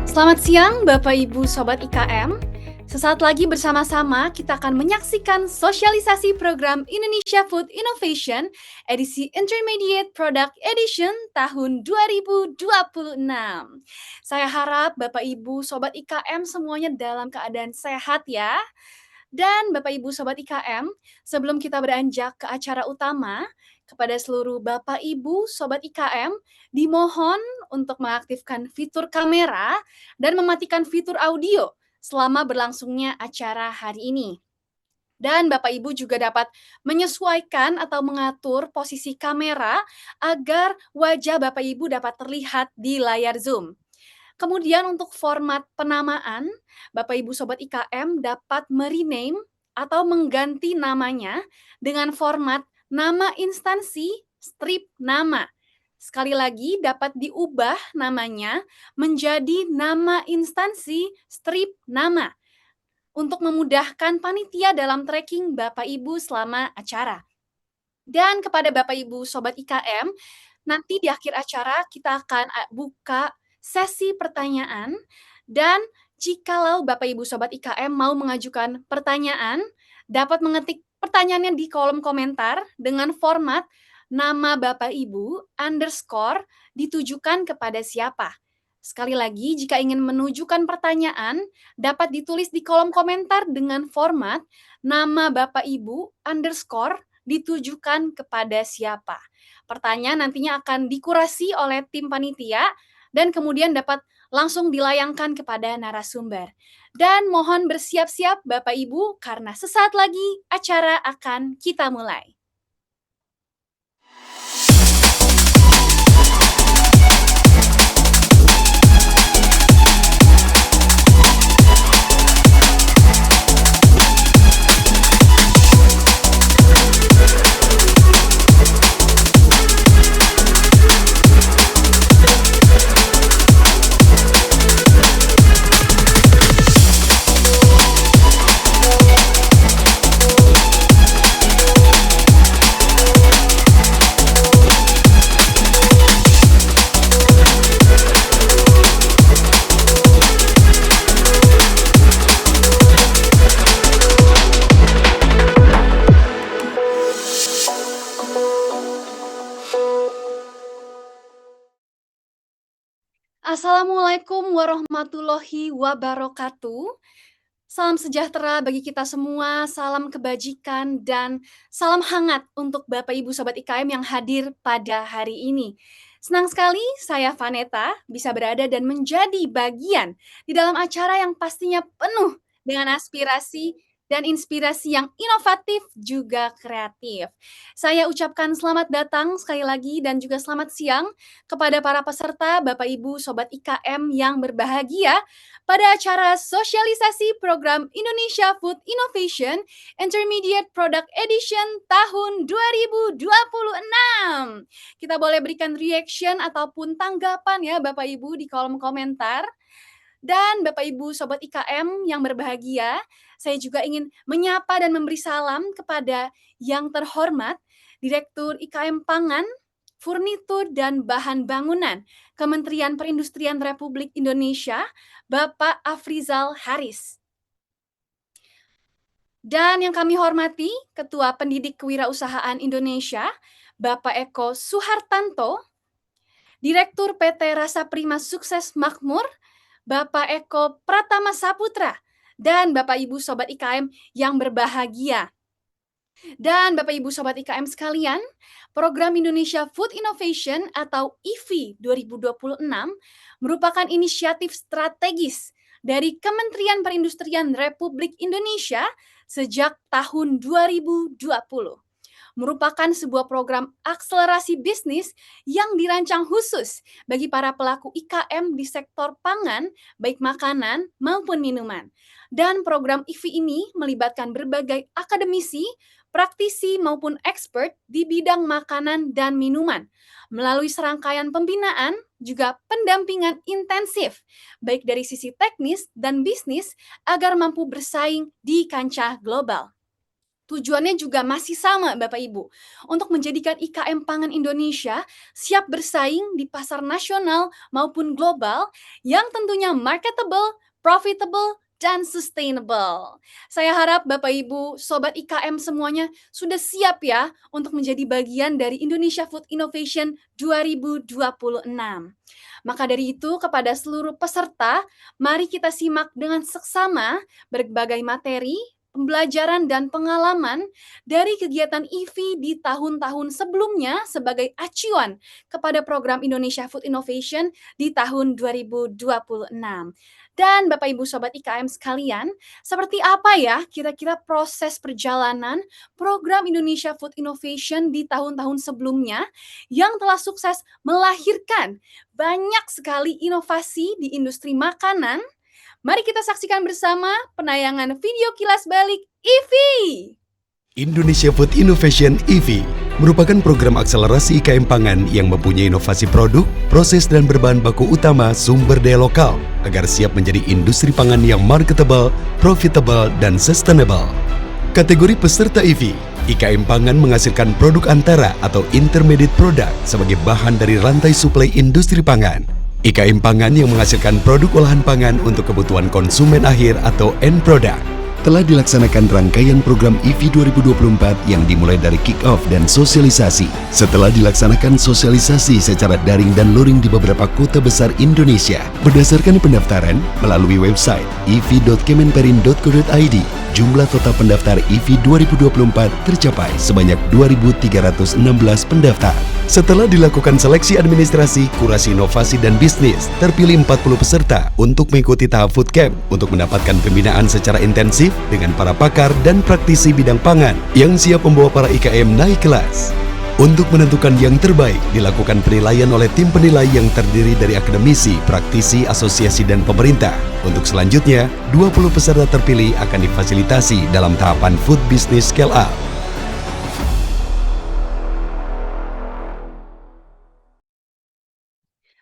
Selamat siang Bapak Ibu Sobat IKM. Sesaat lagi bersama-sama kita akan menyaksikan sosialisasi program Indonesia Food Innovation edisi Intermediate Product Edition tahun 2026. Saya harap Bapak Ibu Sobat IKM semuanya dalam keadaan sehat ya. Dan Bapak Ibu Sobat IKM, sebelum kita beranjak ke acara utama, kepada seluruh Bapak Ibu Sobat IKM, dimohon untuk mengaktifkan fitur kamera dan mematikan fitur audio selama berlangsungnya acara hari ini. Dan Bapak Ibu juga dapat menyesuaikan atau mengatur posisi kamera agar wajah Bapak Ibu dapat terlihat di layar Zoom. Kemudian untuk format penamaan, Bapak Ibu Sobat IKM dapat merename atau mengganti namanya dengan format nama instansi strip nama. Sekali lagi dapat diubah namanya menjadi nama instansi strip nama untuk memudahkan panitia dalam tracking Bapak Ibu selama acara. Dan kepada Bapak Ibu Sobat IKM, nanti di akhir acara kita akan buka sesi pertanyaan dan jikalau Bapak Ibu Sobat IKM mau mengajukan pertanyaan, dapat mengetik pertanyaannya di kolom komentar dengan format nama Bapak Ibu underscore ditujukan kepada siapa. Sekali lagi, jika ingin menunjukkan pertanyaan, dapat ditulis di kolom komentar dengan format nama Bapak Ibu underscore ditujukan kepada siapa. Pertanyaan nantinya akan dikurasi oleh tim panitia dan kemudian dapat langsung dilayangkan kepada narasumber. Dan mohon bersiap-siap Bapak Ibu karena sesaat lagi acara akan kita mulai. Assalamualaikum warahmatullahi wabarakatuh. Salam sejahtera bagi kita semua, salam kebajikan, dan salam hangat untuk Bapak Ibu Sobat IKM yang hadir pada hari ini. Senang sekali saya Vaneta bisa berada dan menjadi bagian di dalam acara yang pastinya penuh dengan aspirasi dan inspirasi yang inovatif juga kreatif. Saya ucapkan selamat datang sekali lagi dan juga selamat siang kepada para peserta Bapak Ibu Sobat IKM yang berbahagia pada acara sosialisasi program Indonesia Food Innovation Intermediate Product Edition tahun 2026. Kita boleh berikan reaction ataupun tanggapan ya Bapak Ibu di kolom komentar. Dan Bapak Ibu Sobat IKM yang berbahagia, saya juga ingin menyapa dan memberi salam kepada yang terhormat Direktur IKM Pangan, Furnitur dan Bahan Bangunan, Kementerian Perindustrian Republik Indonesia, Bapak Afrizal Haris. Dan yang kami hormati, Ketua Pendidik Kewirausahaan Indonesia, Bapak Eko Suhartanto, Direktur PT Rasa Prima Sukses Makmur, Bapak Eko Pratama Saputra, dan Bapak Ibu Sobat IKM yang berbahagia. Dan Bapak Ibu Sobat IKM sekalian, Program Indonesia Food Innovation atau IFI 2026 merupakan inisiatif strategis dari Kementerian Perindustrian Republik Indonesia sejak tahun 2020. Merupakan sebuah program akselerasi bisnis yang dirancang khusus bagi para pelaku IKM di sektor pangan, baik makanan maupun minuman. Dan program IFI ini melibatkan berbagai akademisi, praktisi maupun expert di bidang makanan dan minuman. Melalui serangkaian pembinaan, juga pendampingan intensif, baik dari sisi teknis dan bisnis agar mampu bersaing di kancah global. Tujuannya juga masih sama Bapak Ibu, untuk menjadikan IKM pangan Indonesia siap bersaing di pasar nasional maupun global yang tentunya marketable, profitable, dan sustainable. Saya harap Bapak Ibu, Sobat IKM semuanya sudah siap ya untuk menjadi bagian dari Indonesia Food Innovation 2026. Maka dari itu kepada seluruh peserta, mari kita simak dengan seksama berbagai materi pembelajaran dan pengalaman dari kegiatan IVI di tahun-tahun sebelumnya sebagai acuan kepada program Indonesia Food Innovation di tahun 2026. Dan Bapak Ibu Sobat IKM sekalian, seperti apa ya kira-kira proses perjalanan program Indonesia Food Innovation di tahun-tahun sebelumnya yang telah sukses melahirkan banyak sekali inovasi di industri makanan. Mari kita saksikan bersama penayangan video kilas balik IVI. Indonesia Food Innovation (IFI) merupakan program akselerasi IKM pangan yang mempunyai inovasi produk, proses dan berbahan baku utama sumber daya lokal agar siap menjadi industri pangan yang marketable, profitable, dan sustainable. Kategori peserta IFI, IKM pangan menghasilkan produk antara atau intermediate product sebagai bahan dari rantai suplai industri pangan. IKM pangan yang menghasilkan produk olahan pangan untuk kebutuhan konsumen akhir atau end product. Telah dilaksanakan rangkaian program IFI 2024 yang dimulai dari kick-off dan sosialisasi. Setelah dilaksanakan sosialisasi secara daring dan luring di beberapa kota besar Indonesia, berdasarkan pendaftaran melalui website ifi.kemenperin.co.id, jumlah total pendaftar IFI 2024 tercapai sebanyak 2.316 pendaftar. Setelah dilakukan seleksi administrasi, kurasi inovasi dan bisnis, terpilih 40 peserta untuk mengikuti tahap food camp untuk mendapatkan pembinaan secara intensif dengan para pakar dan praktisi bidang pangan yang siap membawa para IKM naik kelas. Untuk menentukan yang terbaik, dilakukan penilaian oleh tim penilai yang terdiri dari akademisi, praktisi, asosiasi, dan pemerintah. Untuk selanjutnya, 20 peserta terpilih akan difasilitasi dalam tahapan Food Business Scale Up.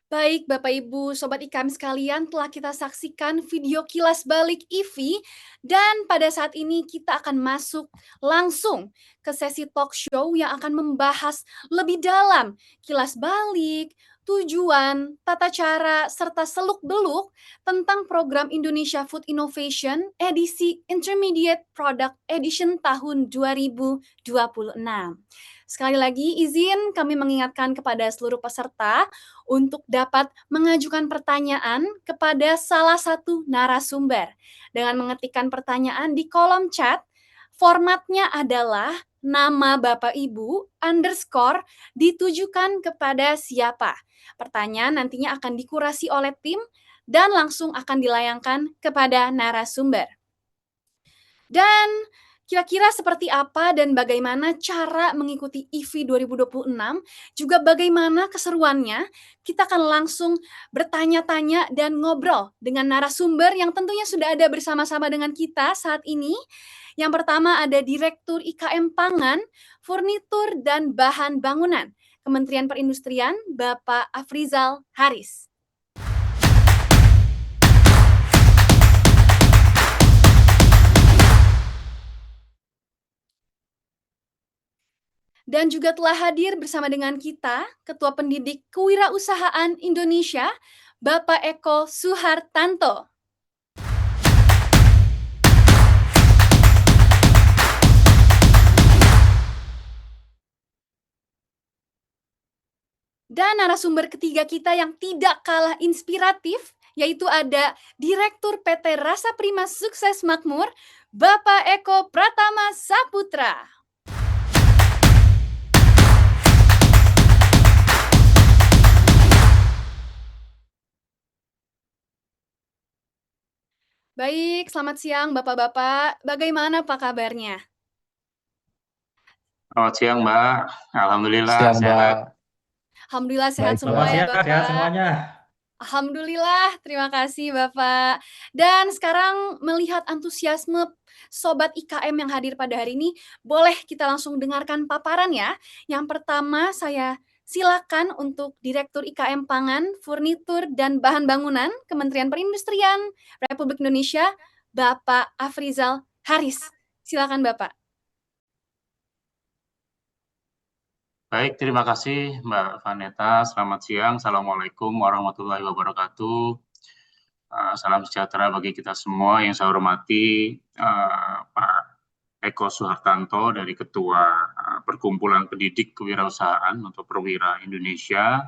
Baik, Bapak Ibu, Sobat IKM sekalian, telah kita saksikan video kilas balik IVI dan pada saat ini kita akan masuk langsung ke sesi talk show yang akan membahas lebih dalam kilas balik, tujuan, tata cara, serta seluk-beluk tentang program Indonesia Food Innovation edisi Intermediate Product Edition tahun 2026. Sekali lagi, izin kami mengingatkan kepada seluruh peserta untuk dapat mengajukan pertanyaan kepada salah satu narasumber. Dengan mengetikkan pertanyaan di kolom chat, formatnya adalah nama Bapak Ibu underscore ditujukan kepada siapa. Pertanyaan nantinya akan dikurasi oleh tim dan langsung akan dilayangkan kepada narasumber. Dan kira-kira seperti apa dan bagaimana cara mengikuti IVI 2026, juga bagaimana keseruannya, kita akan langsung bertanya-tanya dan ngobrol dengan narasumber yang tentunya sudah ada bersama-sama dengan kita saat ini. Yang pertama ada Direktur IKM Pangan, Furnitur dan Bahan Bangunan, Kementerian Perindustrian, Bapak Afrizal Haris. Dan juga telah hadir bersama dengan kita Ketua Pendidik Kewirausahaan Indonesia, Bapak Eko Suhartanto. Dan narasumber ketiga kita yang tidak kalah inspiratif, yaitu ada Direktur PT Rasa Prima Sukses Makmur, Bapak Eko Pratama Saputra. Baik, selamat siang Bapak-Bapak. Bagaimana Pak kabarnya? Selamat siang, Mbak. Alhamdulillah Siang, sehat. Mbak. Alhamdulillah sehat Baik, semua Mbak. ya Selamat Bapak. siang, sehat semuanya. Alhamdulillah, terima kasih Bapak. Dan sekarang melihat antusiasme Sobat IKM yang hadir pada hari ini, boleh kita langsung dengarkan paparan ya. Yang pertama saya silakan untuk Direktur IKM Pangan, Furnitur dan Bahan Bangunan, Kementerian Perindustrian Republik Indonesia, Bapak Afrizal Haris. Silakan Bapak. Baik, terima kasih Mbak Vanessa. Selamat siang. Assalamualaikum warahmatullahi wabarakatuh. Salam sejahtera bagi kita semua. Yang saya hormati Pak Eko Suhartanto dari Ketua Perkumpulan Pendidik Kewirausahaan untuk Perwira Indonesia.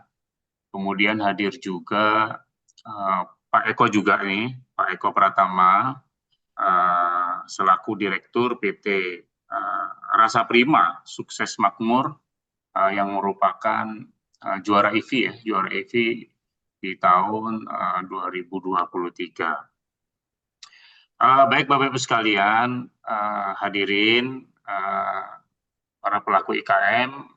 Kemudian hadir juga Pak Eko juga nih, Pak Eko Pratama, selaku Direktur PT Rasa Prima Sukses Makmur, yang merupakan juara EV ya, juara EV di tahun 2023. Baik Bapak Ibu sekalian, hadirin para pelaku IKM,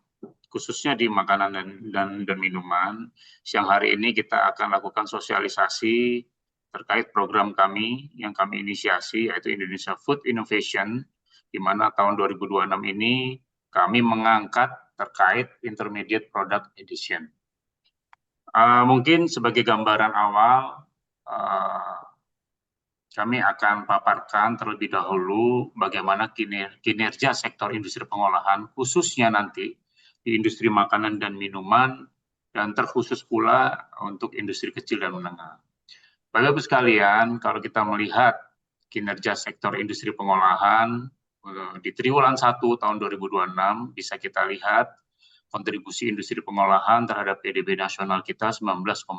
khususnya di makanan dan minuman, siang hari ini kita akan lakukan sosialisasi terkait program kami yang kami inisiasi, yaitu Indonesia Food Innovation, di mana tahun 2026 ini kami mengangkat terkait Intermediate Product Edition. Mungkin sebagai gambaran awal, kami akan paparkan terlebih dahulu bagaimana kinerja sektor industri pengolahan, khususnya nanti di industri makanan dan minuman, dan terkhusus pula untuk industri kecil dan menengah. Bapak-Ibu sekalian, kalau kita melihat kinerja sektor industri pengolahan di triwulan 1 tahun 2026, bisa kita lihat kontribusi industri pengolahan terhadap PDB nasional kita 19,1%,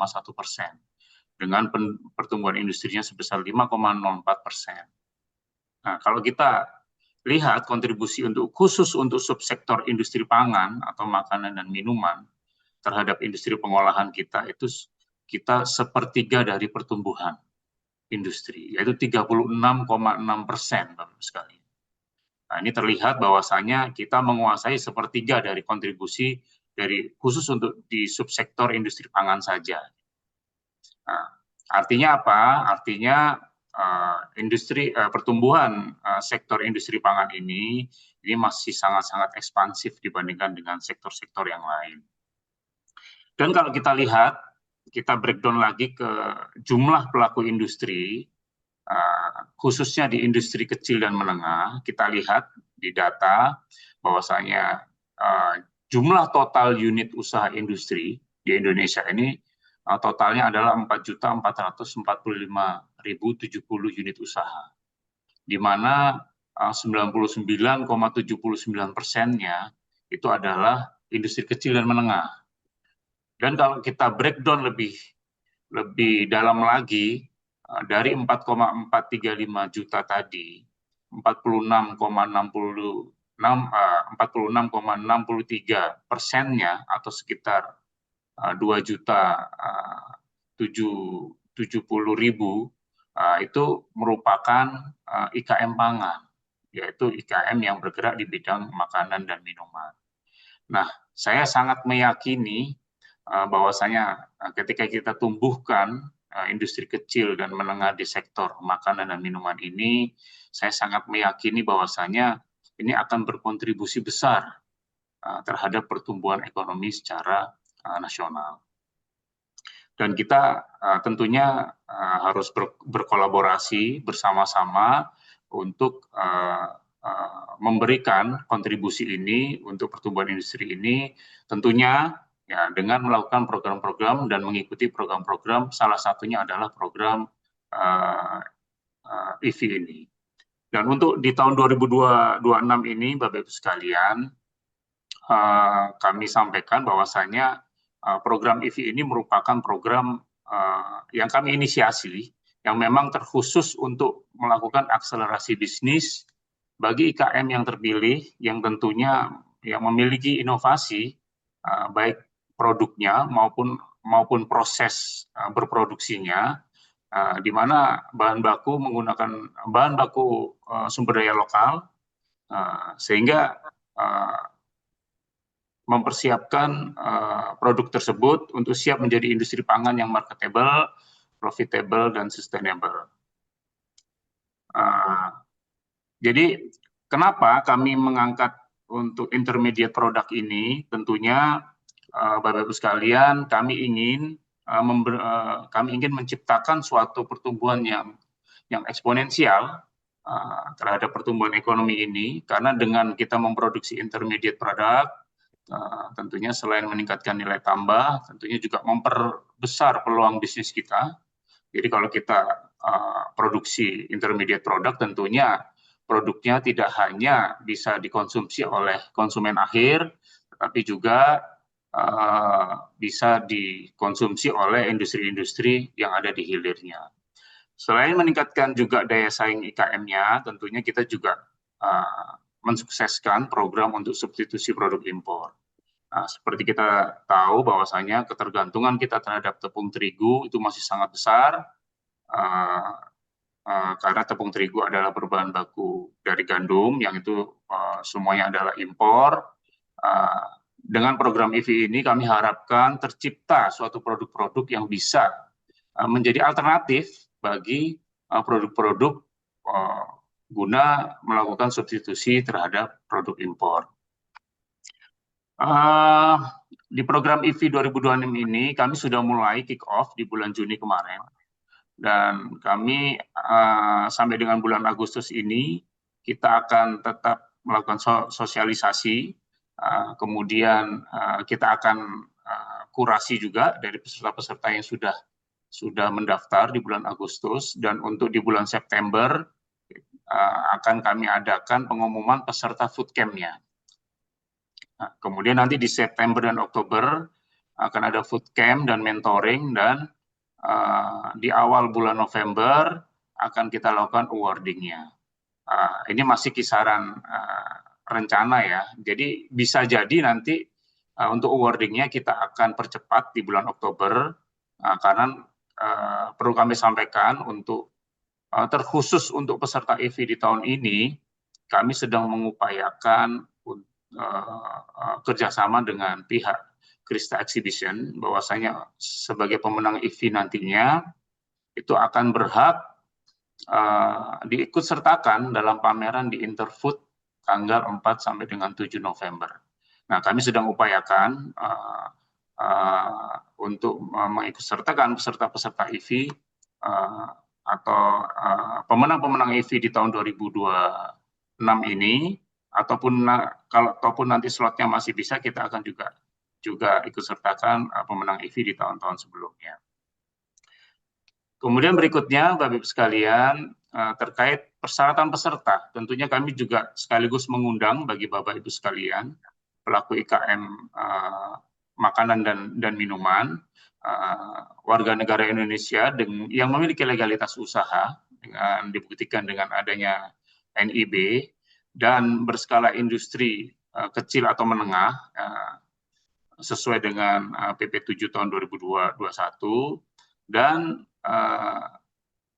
dengan pertumbuhan industrinya sebesar 5,04%. Nah, kalau kita lihat kontribusi khusus untuk subsektor industri pangan atau makanan dan minuman terhadap industri pengolahan kita, itu kita sepertiga dari pertumbuhan industri, yaitu 36,6%, Bapak sekalian. Nah, ini terlihat bahwasanya kita menguasai sepertiga dari kontribusi dari khusus untuk di subsektor industri pangan saja. Nah, artinya apa? Artinya pertumbuhan sektor industri pangan ini masih sangat-sangat ekspansif dibandingkan dengan sektor-sektor yang lain. Dan kalau kita lihat, kita breakdown lagi ke jumlah pelaku industri, khususnya di industri kecil dan menengah, kita lihat di data bahwasanya jumlah total unit usaha industri di Indonesia ini totalnya adalah 4.445.070 unit usaha, di mana 99,79%-nya itu adalah industri kecil dan menengah. Dan kalau kita breakdown lebih dalam lagi, dari 4,435 juta tadi, 46,63%-nya atau sekitar 2.070.000 itu merupakan IKM pangan, yaitu IKM yang bergerak di bidang makanan dan minuman. Nah, saya sangat meyakini bahwasanya ketika kita tumbuhkan industri kecil dan menengah di sektor makanan dan minuman ini, saya sangat meyakini bahwasanya ini akan berkontribusi besar terhadap pertumbuhan ekonomi secara nasional. Dan kita tentunya harus berkolaborasi bersama-sama untuk memberikan kontribusi ini untuk pertumbuhan industri ini, tentunya ya dengan melakukan program-program dan mengikuti program-program, salah satunya adalah program EV ini. Dan untuk di tahun 2026 ini, Bapak-Ibu sekalian, kami sampaikan bahwasanya program EV ini merupakan program yang kami inisiasi, yang memang terkhusus untuk melakukan akselerasi bisnis bagi IKM yang terpilih, yang tentunya yang memiliki inovasi, baik produknya maupun proses berproduksinya, di mana bahan baku menggunakan bahan baku sumber daya lokal, sehingga mempersiapkan produk tersebut untuk siap menjadi industri pangan yang marketable, profitable, dan sustainable. Jadi kenapa kami mengangkat untuk intermediate product ini? Tentunya Bapak-Ibu sekalian, kami ingin menciptakan suatu pertumbuhan yang eksponensial terhadap pertumbuhan ekonomi ini, karena dengan kita memproduksi intermediate product, tentunya selain meningkatkan nilai tambah, tentunya juga memperbesar peluang bisnis kita. Jadi kalau kita produksi intermediate product, tentunya produknya tidak hanya bisa dikonsumsi oleh konsumen akhir, tetapi juga bisa dikonsumsi oleh industri-industri yang ada di hilirnya. Selain meningkatkan juga daya saing IKM-nya, tentunya kita juga mensukseskan program untuk substitusi produk impor. Nah, seperti kita tahu bahwasanya ketergantungan kita terhadap tepung terigu itu masih sangat besar, karena tepung terigu adalah berbahan baku dari gandum, yang itu semuanya adalah impor. Dengan program EV ini kami harapkan tercipta suatu produk-produk yang bisa menjadi alternatif bagi produk-produk guna melakukan substitusi terhadap produk impor. Di program EV 2026 ini kami sudah mulai kick off di bulan Juni kemarin, dan kami sampai dengan bulan Agustus ini kita akan tetap melakukan sosialisasi, kemudian kita akan kurasi juga dari peserta-peserta yang sudah mendaftar di bulan Agustus, dan untuk di bulan September akan kami adakan pengumuman peserta food camp-nya. Nah, kemudian nanti di September dan Oktober akan ada food camp dan mentoring, dan di awal bulan November akan kita lakukan awarding-nya. Ini masih kisaran rencana ya, jadi bisa jadi nanti untuk awarding-nya kita akan percepat di bulan Oktober, karena perlu kami sampaikan untuk terkhusus untuk peserta EV di tahun ini, kami sedang mengupayakan kerjasama dengan pihak Krista Exhibition, bahwasanya sebagai pemenang EV nantinya itu akan berhak diikut sertakan dalam pameran di Interfood tanggal 4 sampai dengan 7 November. Nah, kami sedang upayakan untuk mengikut sertakan peserta-peserta EV atau pemenang-pemenang EV di tahun 2026 ini, ataupun nanti slotnya masih bisa, kita akan juga ikut sertakan pemenang EV di tahun-tahun sebelumnya. Kemudian berikutnya, Bapak Ibu sekalian, terkait persyaratan peserta, tentunya kami juga sekaligus mengundang bagi Bapak Ibu sekalian, pelaku IKM makanan dan minuman, warga negara Indonesia yang memiliki legalitas usaha, dengan dibuktikan dengan adanya NIB, dan berskala industri kecil atau menengah, sesuai dengan PP 7 tahun 2021, dan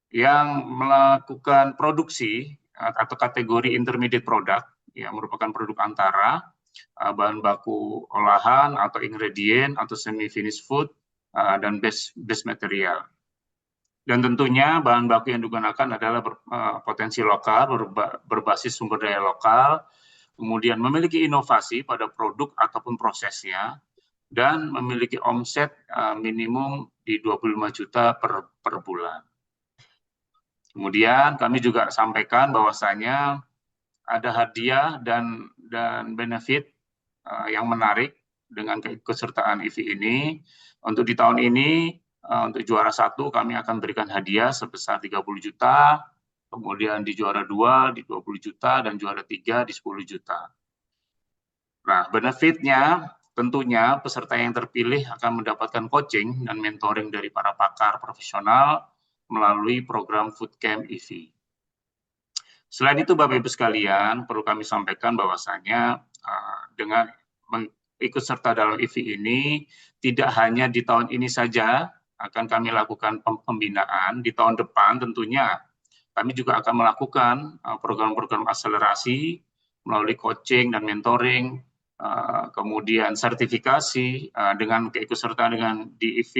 yang melakukan produksi atau kategori intermediate product, yang merupakan produk antara bahan baku olahan atau ingredient atau semi finished food dan base material. Dan tentunya bahan baku yang digunakan adalah potensi lokal, berbasis sumber daya lokal, kemudian memiliki inovasi pada produk ataupun prosesnya, dan memiliki omset minimum di 25 juta per bulan. Kemudian kami juga sampaikan bahwasanya ada hadiah dan benefit yang menarik dengan keikutsertaan EV ini. Untuk di tahun ini, untuk juara 1 kami akan berikan hadiah sebesar 30 juta, kemudian di juara 2 di 20 juta, dan juara 3 di 10 juta. Nah, benefitnya tentunya peserta yang terpilih akan mendapatkan coaching dan mentoring dari para pakar profesional melalui program Food Camp EV. Selain itu, Bapak Ibu sekalian, perlu kami sampaikan bahwasanya dengan ikut serta dalam EV ini, tidak hanya di tahun ini saja akan kami lakukan pembinaan, di tahun depan tentunya kami juga akan melakukan program-program akselerasi melalui coaching dan mentoring, kemudian sertifikasi dengan keikutsertaan dengan di EV.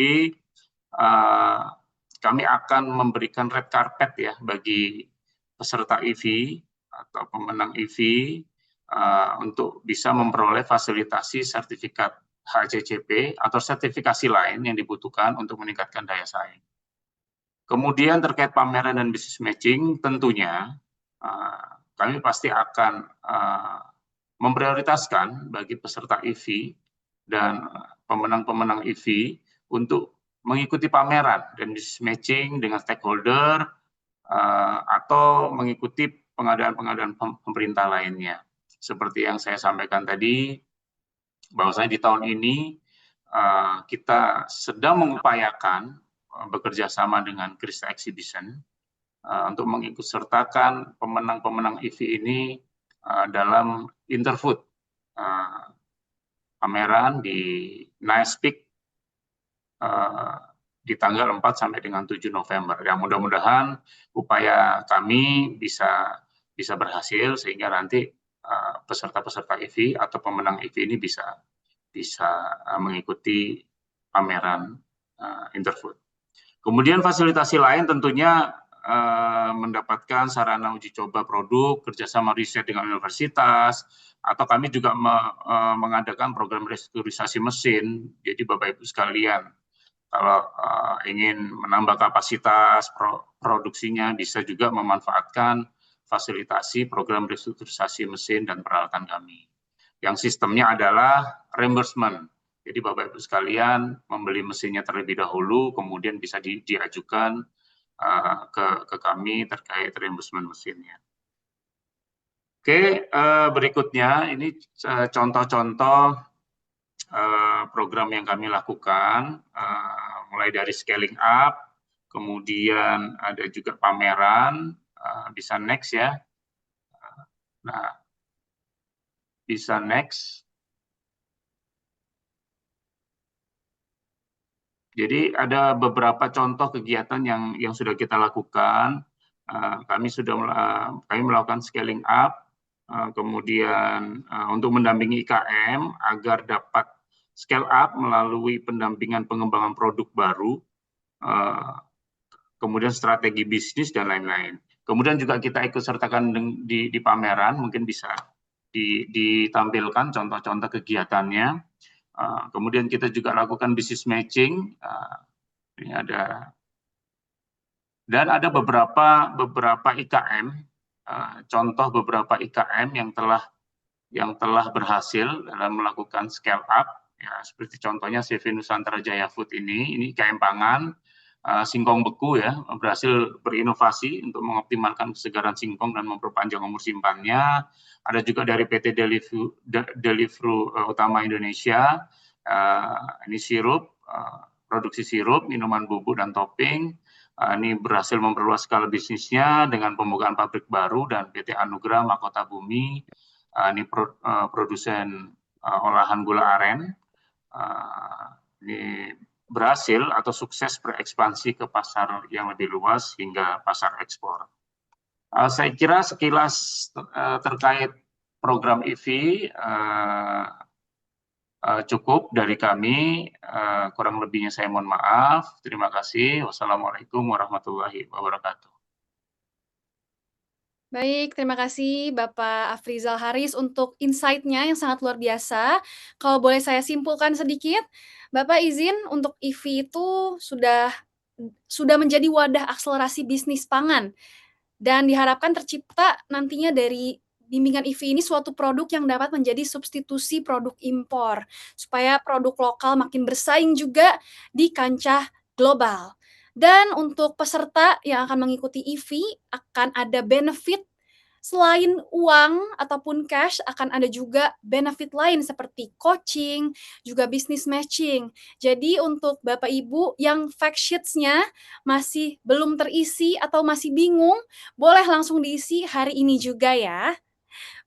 Kami akan memberikan red carpet ya bagi peserta EV atau pemenang EV untuk bisa memperoleh fasilitasi sertifikat HACCP atau sertifikasi lain yang dibutuhkan untuk meningkatkan daya saing. Kemudian terkait pameran dan business matching, tentunya kami pasti akan memprioritaskan bagi peserta EV dan pemenang-pemenang EV untuk mengikuti pameran dan business matching dengan stakeholder atau mengikuti pengadaan-pengadaan pemerintah lainnya. Seperti yang saya sampaikan tadi, bahwasanya di tahun ini kita sedang mengupayakan bekerja sama dengan Krista Exhibition untuk mengikut sertakan pemenang-pemenang EV ini dalam Interfood pameran di Nice Peak di tanggal 4 sampai dengan 7 November. Ya, mudah-mudahan upaya kami bisa berhasil sehingga nanti peserta-peserta EV atau pemenang EV ini bisa mengikuti pameran Interfood. Kemudian fasilitasi lain tentunya mendapatkan sarana uji coba produk, kerjasama riset dengan universitas, atau kami juga mengadakan program restrukturisasi mesin. Jadi Bapak Ibu sekalian, kalau ingin menambah kapasitas produksinya, bisa juga memanfaatkan fasilitasi program restrukturisasi mesin dan peralatan kami. Yang sistemnya adalah reimbursement. Jadi Bapak Ibu sekalian membeli mesinnya terlebih dahulu, kemudian bisa diajukan ke kami terkait reimbursement mesinnya. Oke, berikutnya ini contoh-contoh program yang kami lakukan, mulai dari scaling up, kemudian ada juga pameran, bisa next ya. Nah, bisa next. Jadi ada beberapa contoh kegiatan yang sudah kita lakukan. Kami melakukan scaling up, kemudian untuk mendampingi IKM agar dapat scale up melalui pendampingan pengembangan produk baru, kemudian strategi bisnis dan lain-lain. Kemudian juga kita ikut sertakan di pameran, mungkin bisa ditampilkan contoh-contoh kegiatannya. Kemudian kita juga lakukan business matching. Ini ada, dan ada beberapa IKM, contoh beberapa IKM yang telah berhasil dalam melakukan scale up. Ya, seperti contohnya CV Nusantara Jaya Food ini IKM pangan, singkong beku ya, berhasil berinovasi untuk mengoptimalkan kesegaran singkong dan memperpanjang umur simpannya. Ada juga dari PT Deliveroo Utama Indonesia, ini sirup, produksi sirup, minuman bubuk dan topping. Ini berhasil memperluas skala bisnisnya dengan pembukaan pabrik baru, dan PT Anugrah Mahkota Bumi, ini produsen olahan gula aren. Ini berhasil atau sukses berekspansi ke pasar yang lebih luas hingga pasar ekspor. Saya kira sekilas terkait program EV cukup dari kami. Kurang lebihnya saya mohon maaf. Terima kasih. Wassalamualaikum warahmatullahi wabarakatuh. Baik, terima kasih Bapak Afrizal Haris untuk insight-nya yang sangat luar biasa. Kalau boleh saya simpulkan sedikit, Bapak izin untuk EV itu sudah menjadi wadah akselerasi bisnis pangan dan diharapkan tercipta nantinya dari bimbingan EV ini suatu produk yang dapat menjadi substitusi produk impor supaya produk lokal makin bersaing juga di kancah global. Dan untuk peserta yang akan mengikuti EV akan ada benefit selain uang ataupun cash, akan ada juga benefit lain seperti coaching, juga business matching. Jadi untuk Bapak Ibu yang fact sheets-nya masih belum terisi atau masih bingung, boleh langsung diisi hari ini juga ya.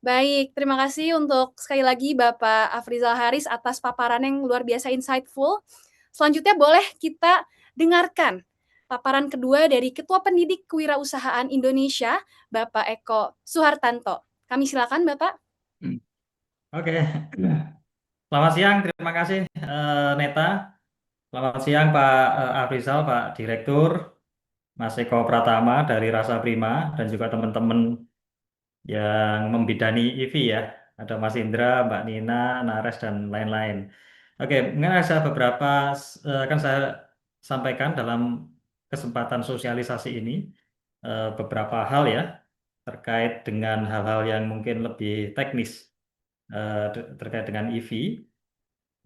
Baik, terima kasih untuk sekali lagi Bapak Afrizal Haris atas paparan yang luar biasa insightful. Selanjutnya boleh kita dengarkan paparan kedua dari Ketua Pendidik Kewirausahaan Indonesia, Bapak Eko Suhartanto. Kami silakan Bapak. Oke, selamat siang, terima kasih Neta. Selamat siang Pak Afrizal, Pak Direktur, Mas Eko Pratama dari Rasa Prima, dan juga teman-teman yang membidani EV ya. Ada Mas Indra, Mbak Nina, Nares, dan lain-lain. Oke, mungkin ada beberapa akan saya sampaikan dalam kesempatan sosialisasi ini beberapa hal ya terkait dengan hal-hal yang mungkin lebih teknis. terkait dengan EV.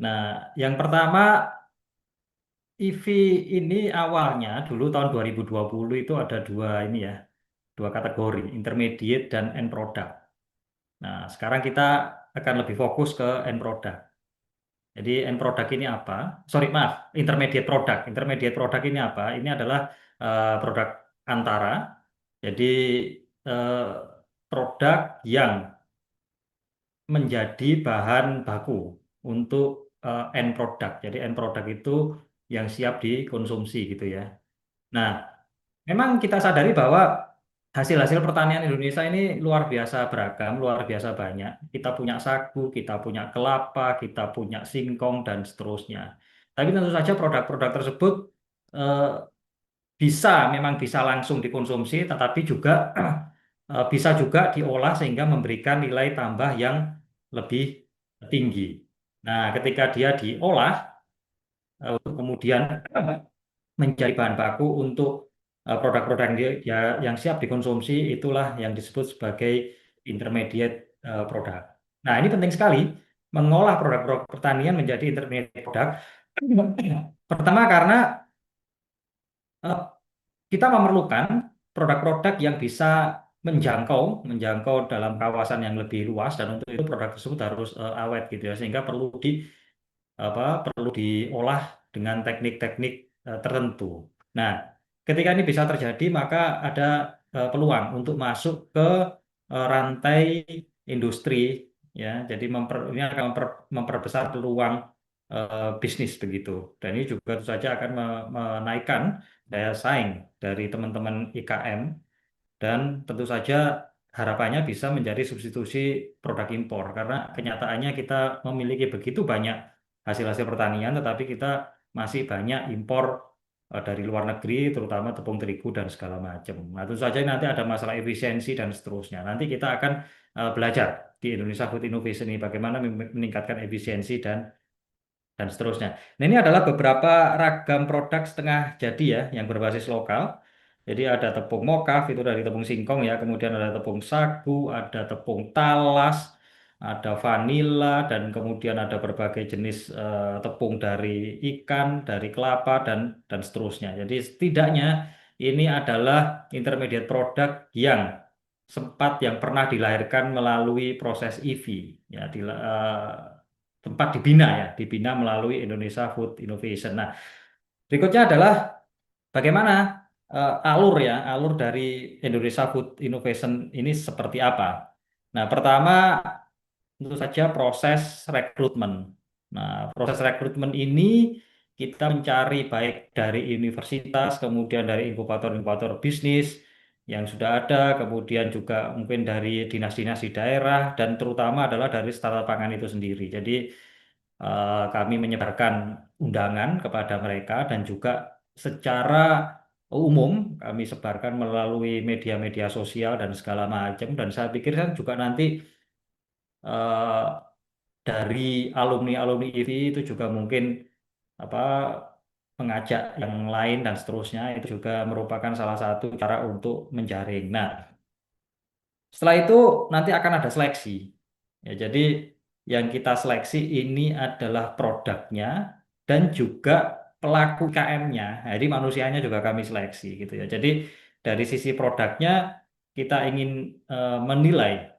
Nah, yang pertama EV ini awalnya dulu tahun 2020 itu ada dua kategori, intermediate dan end product. Nah, sekarang kita akan lebih fokus ke end product. Jadi end product ini apa? Sorry, maaf, intermediate product. Intermediate product ini apa? Ini adalah produk antara. Jadi eh, produk yang menjadi bahan baku untuk end product. Jadi end product itu yang siap dikonsumsi gitu ya. Nah, memang kita sadari bahwa hasil-hasil pertanian Indonesia ini luar biasa beragam, luar biasa banyak. Kita punya sagu, kita punya kelapa, kita punya singkong, dan seterusnya. Tapi tentu saja produk-produk tersebut eh, memang bisa langsung dikonsumsi, tetapi juga bisa juga diolah sehingga memberikan nilai tambah yang lebih tinggi. Nah, ketika dia diolah, untuk kemudian menjadi bahan baku untuk produk-produk yang siap dikonsumsi, itulah yang disebut sebagai intermediate product. Nah, ini penting sekali mengolah produk-produk pertanian menjadi intermediate product. Pertama karena eh, kita memerlukan produk-produk yang bisa menjangkau dalam kawasan yang lebih luas, dan untuk itu produk tersebut harus awet gitu ya, sehingga perlu diolah dengan teknik-teknik tertentu. Nah, ketika ini bisa terjadi, maka ada peluang untuk masuk ke rantai industri ya. Jadi ini akan memperbesar peluang bisnis begitu. Dan ini juga tentu saja akan menaikkan daya saing dari teman-teman IKM, dan tentu saja harapannya bisa menjadi substitusi produk impor, karena kenyataannya kita memiliki begitu banyak hasil-hasil pertanian, tetapi kita masih banyak impor dari luar negeri, terutama tepung terigu dan segala macam. Nah, tentu saja nanti ada masalah efisiensi dan seterusnya. Nanti kita akan belajar di Indonesia Food Innovation ini bagaimana meningkatkan efisiensi dan seterusnya. Nah, ini adalah beberapa ragam produk setengah jadi ya yang berbasis lokal. Jadi ada tepung mokaf itu dari tepung singkong ya, kemudian ada tepung sagu, ada tepung talas, ada vanila, dan kemudian ada berbagai jenis tepung dari ikan, dari kelapa, dan seterusnya. Jadi setidaknya ini adalah intermediate product yang pernah dilahirkan melalui proses EV ya, tempat dibina melalui Indonesia Food Innovation. Nah, berikutnya adalah bagaimana alur dari Indonesia Food Innovation ini seperti apa. Nah, pertama tentu saja proses rekrutmen. Nah, proses rekrutmen ini kita mencari baik dari universitas, kemudian dari inkubator-inkubator bisnis yang sudah ada, kemudian juga mungkin dari dinas-dinas di daerah, dan terutama adalah dari startup pangan itu sendiri. Jadi kami menyebarkan undangan kepada mereka, dan juga secara umum kami sebarkan melalui media-media sosial dan segala macam. Dan saya pikir kan juga nanti eh, dari alumni-alumni IVI itu juga mungkin apa mengajak yang lain dan seterusnya, itu juga merupakan salah satu cara untuk menjaring. Nah, setelah itu nanti akan ada seleksi. Ya, jadi yang kita seleksi ini adalah produknya dan juga pelaku KM-nya. Jadi manusianya juga kami seleksi gitu ya. Jadi dari sisi produknya kita ingin menilai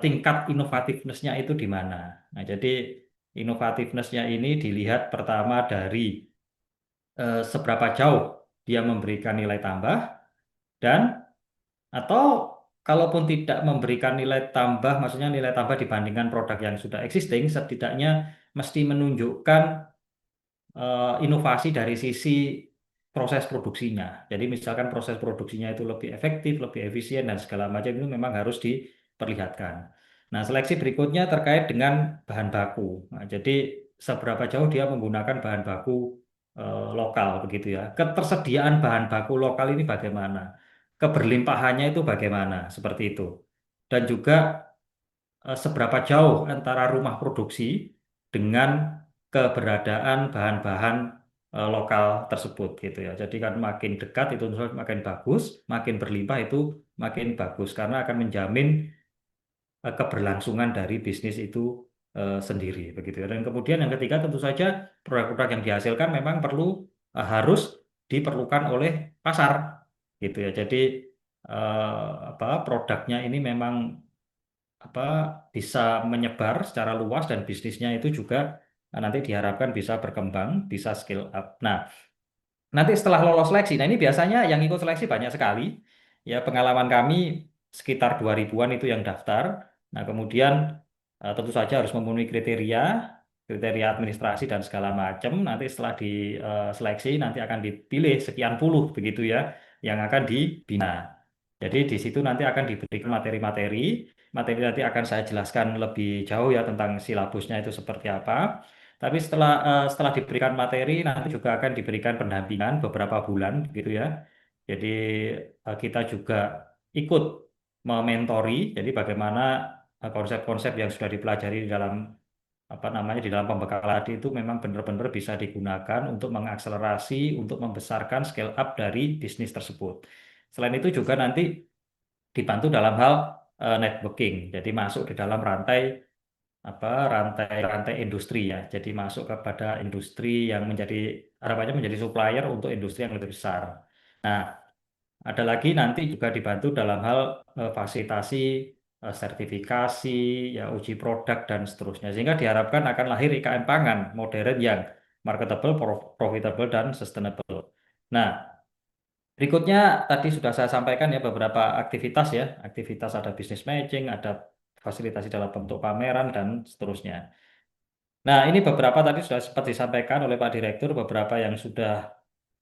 tingkat inovativeness-nya itu di mana. Nah, jadi inovativeness-nya ini dilihat pertama dari seberapa jauh dia memberikan nilai tambah, dan atau kalaupun tidak memberikan nilai tambah, maksudnya nilai tambah dibandingkan produk yang sudah existing, setidaknya mesti menunjukkan inovasi dari sisi proses produksinya. Jadi misalkan proses produksinya itu lebih efektif, lebih efisien, dan segala macam itu memang harus diperlihatkan. Nah, seleksi berikutnya terkait dengan bahan baku. Nah, jadi seberapa jauh dia menggunakan bahan baku lokal begitu ya. Ketersediaan bahan baku lokal ini bagaimana? Keberlimpahannya itu bagaimana? Seperti itu. Dan juga seberapa jauh antara rumah produksi dengan keberadaan bahan-bahan lokal tersebut gitu ya. Jadi kan makin dekat itu makin bagus, makin berlimpah itu makin bagus, karena akan menjamin keberlangsungan dari bisnis itu sendiri begitu ya. Dan kemudian yang ketiga tentu saja produk-produk yang dihasilkan memang harus diperlukan oleh pasar gitu ya. Jadi produknya ini memang bisa menyebar secara luas dan bisnisnya itu juga nanti diharapkan bisa berkembang, bisa scale up. Nah, nanti setelah lolos seleksi, nah ini biasanya yang ikut seleksi banyak sekali. Ya, pengalaman kami sekitar 2000-an itu yang daftar. Nah, kemudian tentu saja harus memenuhi kriteria administrasi dan segala macam. Nanti setelah diseleksi, nanti akan dipilih sekian puluh begitu ya, yang akan dibina. Jadi di situ nanti akan diberikan materi-materi. Materi nanti akan saya jelaskan lebih jauh ya tentang silabusnya itu seperti apa. Tapi setelah diberikan materi, nanti juga akan diberikan pendampingan beberapa bulan, gitu ya. Jadi kita juga ikut mementori, jadi bagaimana konsep-konsep yang sudah dipelajari di dalam di dalam pembekalan tadi itu memang benar-benar bisa digunakan untuk mengakselerasi, untuk membesarkan scale up dari bisnis tersebut. Selain itu juga nanti dibantu dalam hal networking, jadi masuk di dalam rantai industri ya. Jadi masuk kepada industri yang harapannya menjadi supplier untuk industri yang lebih besar. Nah, ada lagi nanti juga dibantu dalam hal fasilitasi, sertifikasi, ya uji produk dan seterusnya. Sehingga diharapkan akan lahir IKM pangan modern yang marketable, profitable dan sustainable. Nah, berikutnya tadi sudah saya sampaikan ya beberapa aktivitas ya. Aktivitas ada business matching, ada fasilitasi dalam bentuk pameran dan seterusnya. Nah, ini beberapa tadi sudah sempat disampaikan oleh Pak Direktur, beberapa yang sudah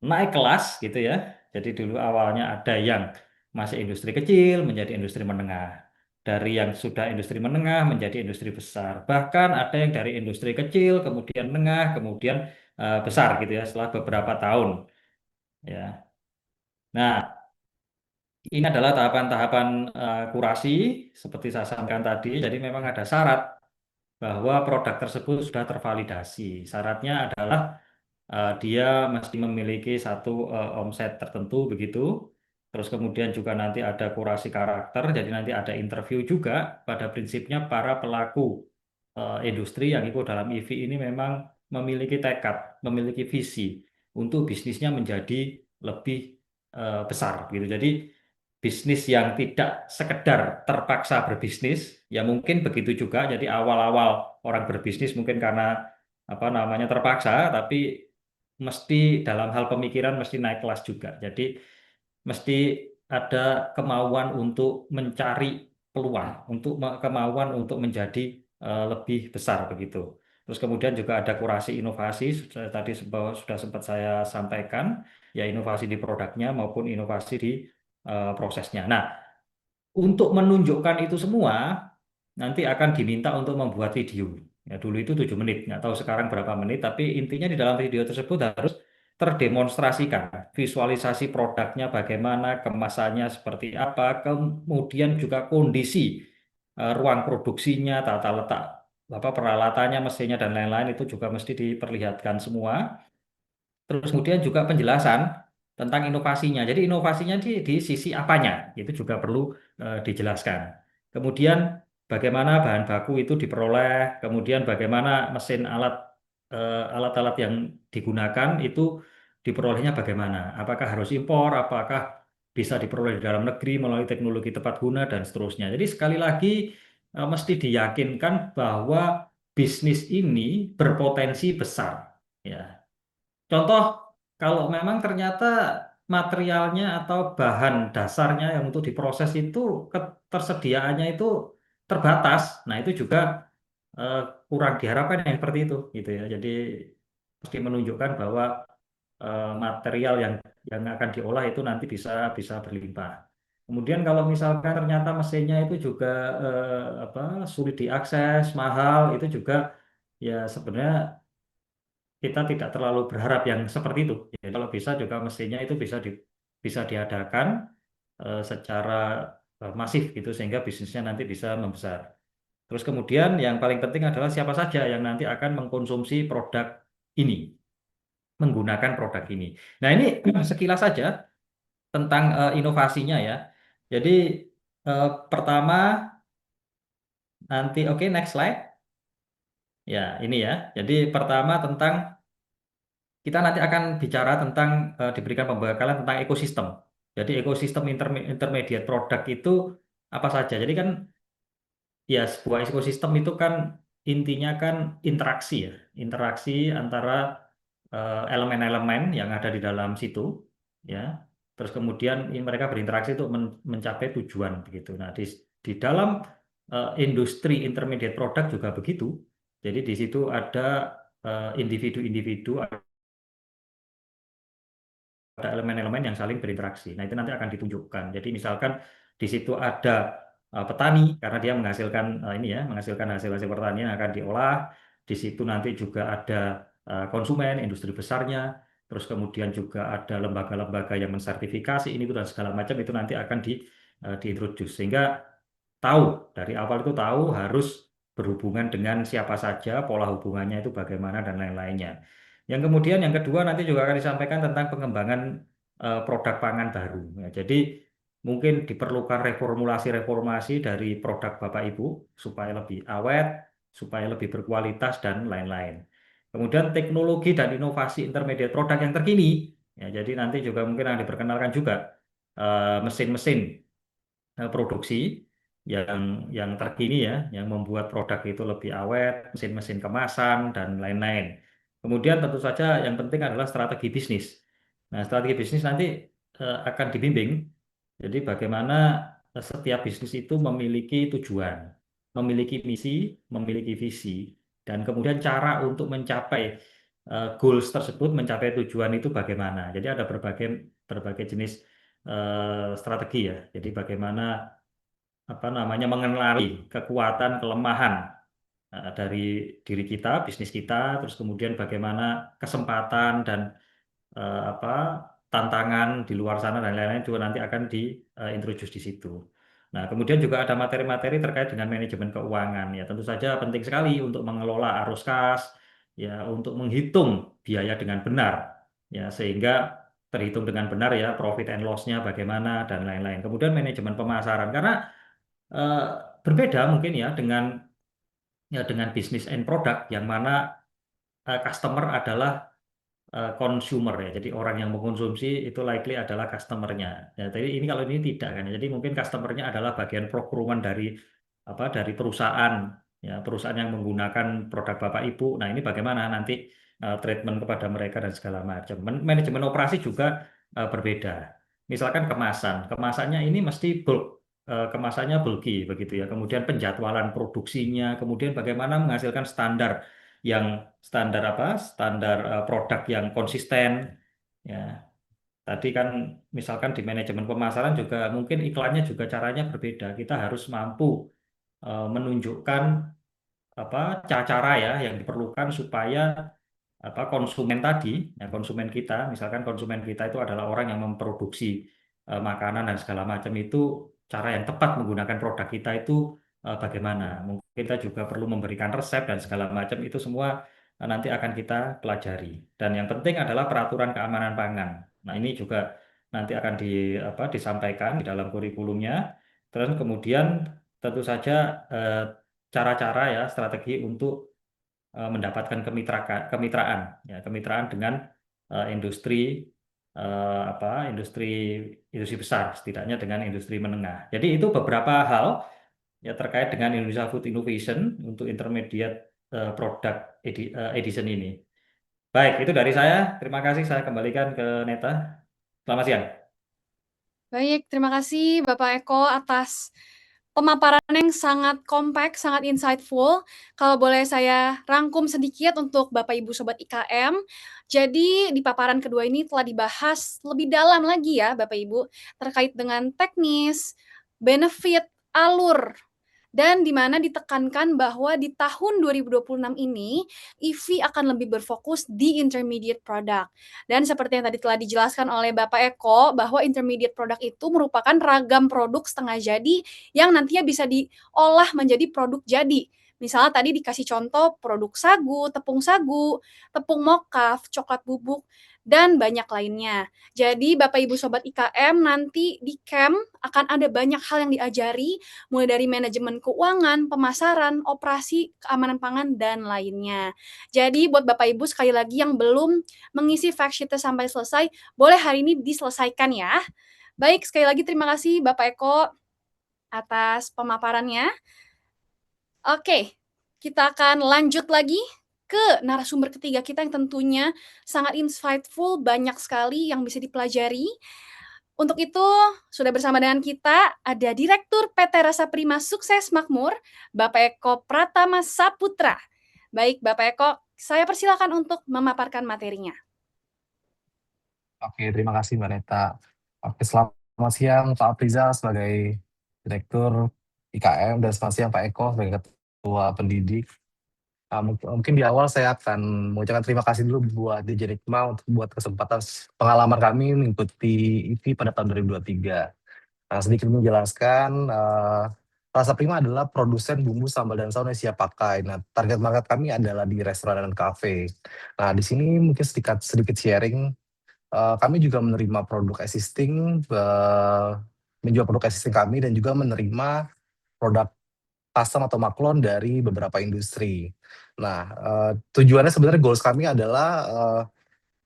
naik kelas gitu ya. Jadi dulu awalnya ada yang masih industri kecil menjadi industri menengah. Dari yang sudah industri menengah menjadi industri besar. Bahkan ada yang dari industri kecil, kemudian menengah, kemudian besar gitu ya setelah beberapa tahun. Ya. Nah, ini adalah tahapan-tahapan kurasi seperti saya sampaikan tadi. Jadi memang ada syarat bahwa produk tersebut sudah tervalidasi. Syaratnya adalah dia mesti memiliki satu omset tertentu begitu. Terus kemudian juga nanti ada kurasi karakter, jadi nanti ada interview juga. Pada prinsipnya para pelaku industri yang ikut dalam EV ini memang memiliki tekad, memiliki visi untuk bisnisnya menjadi lebih besar gitu. Jadi bisnis yang tidak sekedar terpaksa berbisnis, ya mungkin begitu juga. Jadi awal-awal orang berbisnis mungkin karena terpaksa, tapi mesti dalam hal pemikiran mesti naik kelas juga. Jadi mesti ada kemauan untuk mencari peluang, kemauan untuk menjadi lebih besar begitu. Terus kemudian juga ada kurasi inovasi, tadi sudah sempat saya sampaikan, ya inovasi di produknya maupun inovasi di prosesnya. Nah, untuk menunjukkan itu semua, nanti akan diminta untuk membuat video. Ya, dulu itu 7 menit, nggak tahu sekarang berapa menit, tapi intinya di dalam video tersebut harus terdemonstrasikan visualisasi produknya bagaimana, kemasannya seperti apa, kemudian juga kondisi ruang produksinya, tata letak peralatannya, mesinnya dan lain-lain itu juga mesti diperlihatkan semua. Terus kemudian juga penjelasan tentang inovasinya. Jadi inovasinya di sisi apanya, itu juga perlu dijelaskan. Kemudian bagaimana bahan baku itu diperoleh, kemudian bagaimana alat-alat yang digunakan itu diperolehnya bagaimana. Apakah harus impor, apakah bisa diperoleh di dalam negeri melalui teknologi tepat guna dan seterusnya. Jadi sekali lagi mesti diyakinkan bahwa bisnis ini berpotensi besar. Ya, contoh, kalau memang ternyata materialnya atau bahan dasarnya yang untuk diproses itu ketersediaannya itu terbatas, nah itu juga eh, kurang diharapkan yang seperti itu, gitu ya. Jadi mesti menunjukkan bahwa material yang akan diolah itu nanti bisa bisa berlimpah. Kemudian kalau misalkan ternyata mesinnya itu juga sulit diakses, mahal, itu juga ya sebenarnya kita tidak terlalu berharap yang seperti itu. Jadi kalau bisa juga mestinya itu bisa diadakan secara masif gitu sehingga bisnisnya nanti bisa membesar. Terus kemudian yang paling penting adalah siapa saja yang nanti akan mengkonsumsi produk ini, menggunakan produk ini. Nah, ini sekilas saja tentang inovasinya ya. Jadi pertama nanti, oke, next slide. Ya, ini ya. Jadi pertama tentang kita nanti akan bicara tentang diberikan pembekalan tentang ekosistem. Jadi ekosistem intermediate product itu apa saja. Jadi kan ya sebuah ekosistem itu kan intinya kan interaksi ya, interaksi antara elemen-elemen yang ada di dalam situ, ya. Terus kemudian mereka berinteraksi untuk mencapai tujuan begitu. Nah di dalam industri intermediate product juga begitu. Jadi di situ ada individu-individu, ada elemen-elemen yang saling berinteraksi. Nah, itu nanti akan ditunjukkan. Jadi misalkan di situ ada petani karena dia menghasilkan ini ya, menghasilkan hasil-hasil pertanian yang akan diolah. Di situ nanti juga ada konsumen, industri besarnya. Terus kemudian juga ada lembaga-lembaga yang mensertifikasi ini itu dan segala macam itu nanti akan diintroduce sehingga tahu dari awal itu tahu harus berhubungan dengan siapa saja, pola hubungannya itu bagaimana dan lain-lainnya. Yang kemudian yang kedua nanti juga akan disampaikan tentang pengembangan produk pangan baru. Ya, jadi mungkin diperlukan reformulasi-reformasi dari produk Bapak Ibu supaya lebih awet, supaya lebih berkualitas dan lain-lain. Kemudian teknologi dan inovasi intermediate produk yang terkini. Ya, jadi nanti juga mungkin akan diperkenalkan juga mesin-mesin produksi yang terkini ya, yang membuat produk itu lebih awet, mesin-mesin kemasan dan lain-lain. Kemudian tentu saja yang penting adalah strategi bisnis. Nah, strategi bisnis nanti akan dibimbing. Jadi bagaimana setiap bisnis itu memiliki tujuan, memiliki misi, memiliki visi, dan kemudian cara untuk mencapai goals tersebut, mencapai tujuan itu bagaimana. Jadi ada berbagai berbagai jenis strategi ya. Jadi bagaimana apa namanya mengenali kekuatan kelemahan dari diri kita, bisnis kita, terus kemudian bagaimana kesempatan dan apa tantangan di luar sana dan lain-lain juga nanti akan diintroduce di situ. Nah, kemudian juga ada materi-materi terkait dengan manajemen keuangan. Ya, tentu saja penting sekali untuk mengelola arus kas, ya, untuk menghitung biaya dengan benar, ya, sehingga terhitung dengan benar ya profit and loss-nya bagaimana dan lain-lain. Kemudian manajemen pemasaran karena eh, berbeda mungkin ya dengan bisnis and product yang mana customer adalah consumer ya. Jadi orang yang mengkonsumsi itu likely adalah customernya. Ya, jadi ini kalau ini tidak kan. Jadi mungkin customernya adalah bagian procurement dari apa dari perusahaan ya perusahaan yang menggunakan produk Bapak Ibu. Nah ini bagaimana nanti treatment kepada mereka dan segala macam. Manajemen operasi juga berbeda. Misalkan kemasannya ini mesti bulk. Kemasannya bulky begitu ya. Kemudian penjadwalan produksinya, kemudian bagaimana menghasilkan yang standar apa standar produk yang konsisten ya tadi kan misalkan di manajemen pemasaran juga mungkin iklannya juga caranya berbeda kita harus mampu menunjukkan apa cara ya yang diperlukan supaya apa konsumen tadi ya konsumen kita misalkan konsumen kita itu adalah orang yang memproduksi makanan dan segala macam itu cara yang tepat menggunakan produk kita itu bagaimana mungkin kita juga perlu memberikan resep dan segala macam itu semua nanti akan kita pelajari dan yang penting adalah peraturan keamanan pangan nah ini juga nanti akan disampaikan di dalam kurikulumnya terus kemudian tentu saja cara-cara ya strategi untuk mendapatkan kemitraan ya kemitraan dengan industri industri industri besar setidaknya dengan industri menengah. Jadi itu beberapa hal ya terkait dengan Indonesia Food Innovation untuk intermediate product edition ini. Baik, itu dari saya. Terima kasih saya kembalikan ke Neta. Selamat siang. Baik, terima kasih Bapak Eko atas pemaparan yang sangat kompleks, sangat insightful. Kalau boleh saya rangkum sedikit untuk Bapak Ibu Sobat IKM. Jadi di paparan kedua ini telah dibahas lebih dalam lagi ya Bapak Ibu terkait dengan teknis, benefit, alur, dan di mana ditekankan bahwa di tahun 2026 ini EV akan lebih berfokus di intermediate product. Dan seperti yang tadi telah dijelaskan oleh Bapak Eko bahwa intermediate product itu merupakan ragam produk setengah jadi yang nantinya bisa diolah menjadi produk jadi. Misalnya tadi dikasih contoh produk sagu, tepung mokaf, coklat bubuk, dan banyak lainnya. Jadi Bapak Ibu Sobat IKM nanti di camp akan ada banyak hal yang diajari, mulai dari manajemen keuangan, pemasaran, operasi, keamanan pangan, dan lainnya. Jadi buat Bapak Ibu sekali lagi yang belum mengisi fact sheet-nya sampai selesai, boleh hari ini diselesaikan ya. Baik, sekali lagi terima kasih Bapak Eko atas pemaparannya. Oke, kita akan lanjut lagi ke narasumber ketiga kita yang tentunya sangat insightful, banyak sekali yang bisa dipelajari. Untuk itu, sudah bersama dengan kita ada Direktur PT Rasa Prima Sukses Makmur, Bapak Eko Pratama Saputra. Baik, Bapak Eko, saya persilakan untuk memaparkan materinya. Oke, terima kasih Mbak Neta. Oke, selamat siang Pak Aprizal sebagai Direktur IKM dan selamat siang Pak Eko sebagai Ketua Pendidik. Mungkin di awal saya akan mengucapkan terima kasih dulu buat DJ Nikma untuk buat kesempatan pengalaman kami mengikuti IP pada tahun 2023. Nah, sedikit menjelaskan, Rasa Prima adalah produsen bumbu sambal dan saus yang siap pakai. Nah, target market kami adalah di restoran dan kafe. Nah, di sini mungkin sedikit sharing. Kami juga menerima produk existing, menjual produk existing kami dan juga menerima produk custom atau maklon dari beberapa industri. Nah, tujuannya sebenarnya goals kami adalah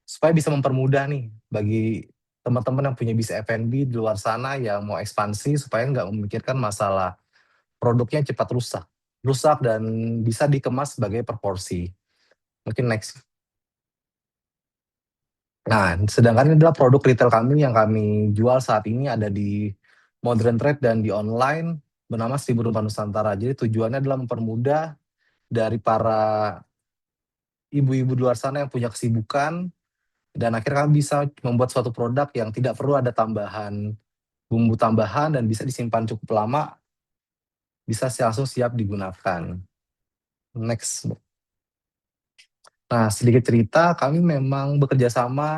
supaya bisa mempermudah nih bagi teman-teman yang punya bisnis F&B di luar sana yang mau ekspansi supaya nggak memikirkan masalah produknya cepat rusak dan bisa dikemas sebagai per porsi. Mungkin next. Nah, sedangkan ini adalah produk retail kami yang kami jual saat ini ada di Modern Trade dan di online bernama Seribu Rumpah Nusantara. Jadi tujuannya adalah mempermudah dari para ibu-ibu di luar sana yang punya kesibukan dan akhirnya kami bisa membuat suatu produk yang tidak perlu ada tambahan bumbu tambahan dan bisa disimpan cukup lama, bisa langsung siap digunakan. Next. Nah, sedikit cerita, kami memang bekerja sama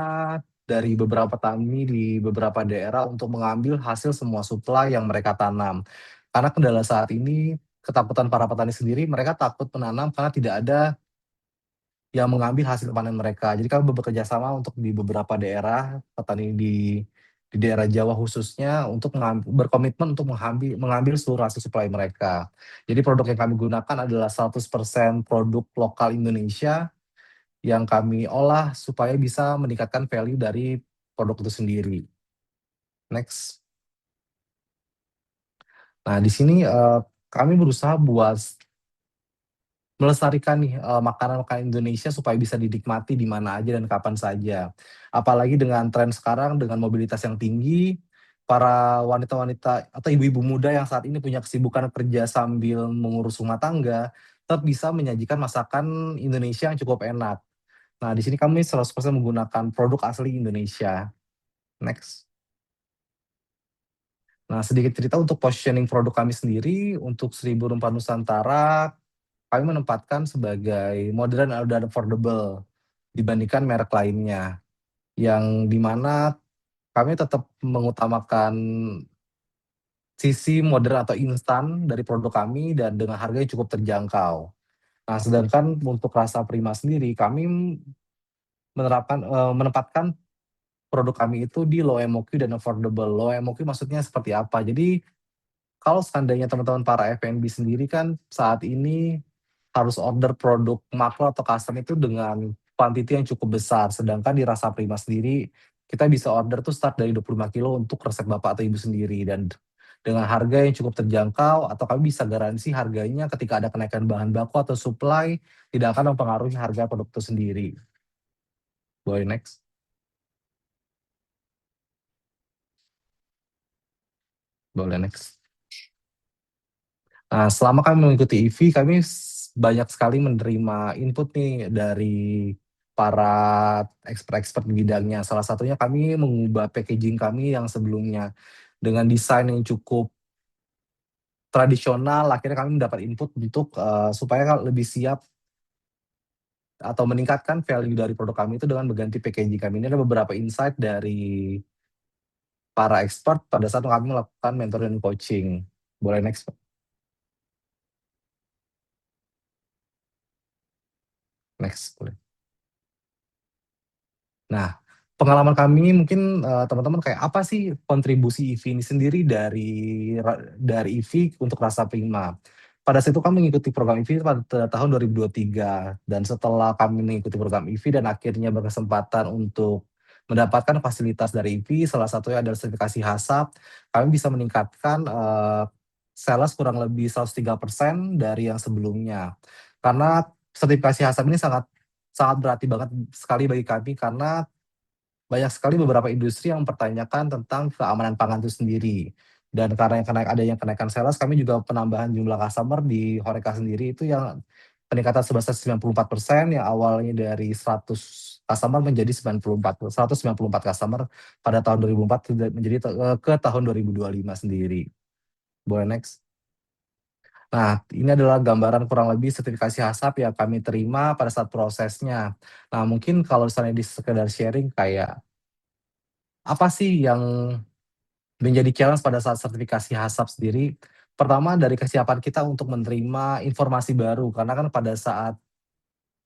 dari beberapa petani di beberapa daerah untuk mengambil hasil semua suplai yang mereka tanam. Karena kendala saat ini, ketakutan para petani sendiri, mereka takut menanam karena tidak ada yang mengambil hasil panen mereka. Jadi kami bekerja sama untuk di beberapa daerah, petani di daerah Jawa khususnya, untuk berkomitmen untuk mengambil seluruh hasil suplai mereka. Jadi produk yang kami gunakan adalah 100% produk lokal Indonesia, yang kami olah supaya bisa meningkatkan value dari produk itu sendiri. Next. Nah, di sini kami berusaha buat melestarikan nih makanan-makanan Indonesia supaya bisa dinikmati di mana aja dan kapan saja. Apalagi dengan tren sekarang dengan mobilitas yang tinggi, para wanita-wanita atau ibu-ibu muda yang saat ini punya kesibukan kerja sambil mengurus rumah tangga, tetap bisa menyajikan masakan Indonesia yang cukup enak. Nah, di sini kami 100% menggunakan produk asli Indonesia. Next. Nah, sedikit cerita untuk positioning produk kami sendiri, untuk Seribu Rumpah Nusantara, kami menempatkan sebagai modern dan affordable dibandingkan merek lainnya. Yang dimana kami tetap mengutamakan sisi modern atau instan dari produk kami dan dengan harga yang cukup terjangkau. Nah, sedangkan untuk Rasa Prima sendiri, kami menempatkan produk kami itu di low MOQ dan affordable. Low MOQ maksudnya seperti apa? Jadi kalau seandainya teman-teman para F&B sendiri kan saat ini harus order produk makro atau custom itu dengan quantity yang cukup besar. Sedangkan di Rasa Prima sendiri kita bisa order tuh start dari 25 kilo untuk resep bapak atau ibu sendiri dan dengan harga yang cukup terjangkau atau kami bisa garansi harganya ketika ada kenaikan bahan baku atau supply tidak akan mempengaruhi harga produk itu sendiri. Boleh next. Boleh next. Nah, selama kami mengikuti EV, kami banyak sekali menerima input nih dari para expert-expert di bidangnya. Salah satunya kami mengubah packaging kami yang sebelumnya dengan desain yang cukup tradisional. Akhirnya kami mendapat input untuk supaya lebih siap atau meningkatkan value dari produk kami itu dengan mengganti packaging kami. Ini ada beberapa insight dari para expert pada saat kami melakukan mentor dan coaching. Boleh next, Pak. Next, boleh. Nah, pengalaman kami mungkin teman-teman kayak apa sih kontribusi EV ini sendiri dari EV untuk Rasa Prima. Pada saat itu kami mengikuti program EV pada tahun 2023 dan setelah kami mengikuti program EV dan akhirnya berkesempatan untuk mendapatkan fasilitas dari EV, salah satunya adalah sertifikasi HACCP, kami bisa meningkatkan sales kurang lebih 103% dari yang sebelumnya. Karena sertifikasi HACCP ini sangat berarti banget sekali bagi kami karena banyak sekali beberapa industri yang mempertanyakan tentang keamanan pangan itu sendiri. Dan karena yang kenaikan sales, kami juga penambahan jumlah customer di Horeca sendiri itu yang peningkatan sebesar 94% yang awalnya dari 100 customer menjadi 194 customer pada tahun 2004 menjadi ke tahun 2025 sendiri. Boleh next. Nah, ini adalah gambaran kurang lebih sertifikasi HACCP yang kami terima pada saat prosesnya. Nah, mungkin kalau misalnya di sekedar sharing kayak apa sih yang menjadi challenge pada saat sertifikasi HACCP sendiri? Pertama dari kesiapan kita untuk menerima informasi baru, karena kan pada saat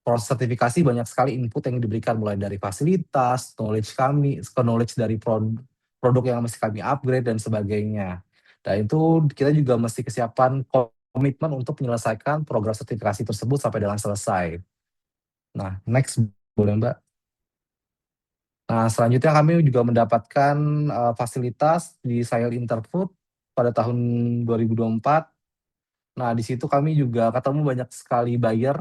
proses sertifikasi banyak sekali input yang diberikan mulai dari fasilitas, knowledge dari produk yang mesti kami upgrade dan sebagainya. Dan itu kita juga mesti kesiapan komitmen untuk menyelesaikan program sertifikasi tersebut sampai dengan selesai. Nah, next boleh Mbak. Nah, selanjutnya kami juga mendapatkan fasilitas di Sahil Interfood pada tahun 2024. Nah, di situ kami juga ketemu banyak sekali buyer,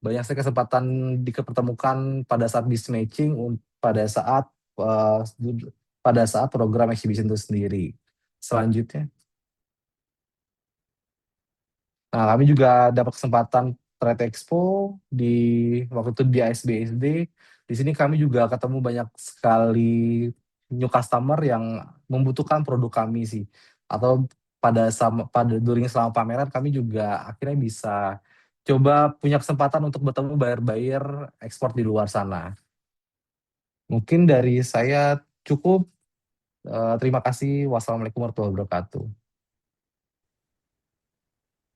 banyak sekali kesempatan dipertemukan pada saat business matching pada saat program exhibition itu sendiri. Selanjutnya. Nah, kami juga dapat kesempatan Trade Expo waktu itu di ASBSD. Di sini kami juga ketemu banyak sekali new customer yang membutuhkan produk kami sih. Atau selama pameran kami juga akhirnya bisa coba punya kesempatan untuk bertemu buyer-buyer ekspor di luar sana. Mungkin dari saya cukup. Terima kasih. Wassalamualaikum warahmatullahi wabarakatuh.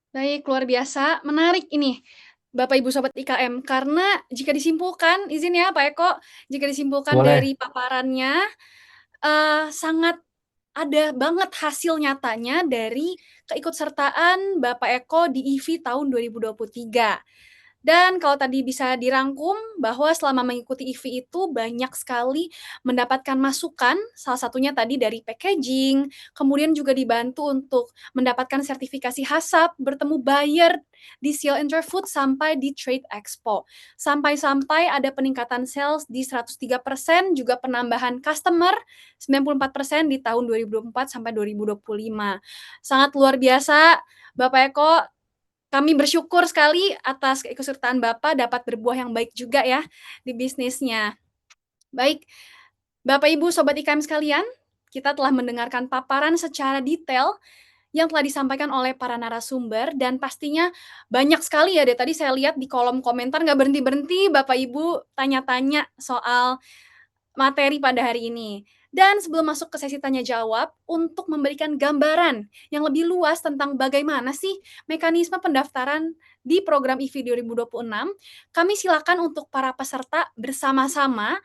Baik, luar biasa. Menarik ini, Bapak Ibu Sobat IKM, karena jika disimpulkan, izin ya Pak Eko, jika disimpulkan Boleh. dari paparannya, sangat ada banget hasil nyatanya dari keikutsertaan Bapak Eko di EV tahun 2023. Dan kalau tadi bisa dirangkum bahwa selama mengikuti EV itu banyak sekali mendapatkan masukan, salah satunya tadi dari packaging, kemudian juga dibantu untuk mendapatkan sertifikasi HACCP, bertemu buyer di Sahil Interfood sampai di Trade Expo. Sampai-sampai ada peningkatan sales di 103%, juga penambahan customer 94% di tahun 2024 sampai 2025. Sangat luar biasa, Bapak Eko. Kami bersyukur sekali atas keikutsertaan Bapak dapat berbuah yang baik juga ya di bisnisnya. Baik, Bapak Ibu Sobat IKM sekalian, kita telah mendengarkan paparan secara detail yang telah disampaikan oleh para narasumber dan pastinya banyak sekali ya tadi saya lihat di kolom komentar nggak berhenti-berhenti Bapak Ibu tanya-tanya soal materi pada hari ini. Dan sebelum masuk ke sesi tanya jawab, untuk memberikan gambaran yang lebih luas tentang bagaimana sih mekanisme pendaftaran di program EV 2026, kami silakan untuk para peserta bersama-sama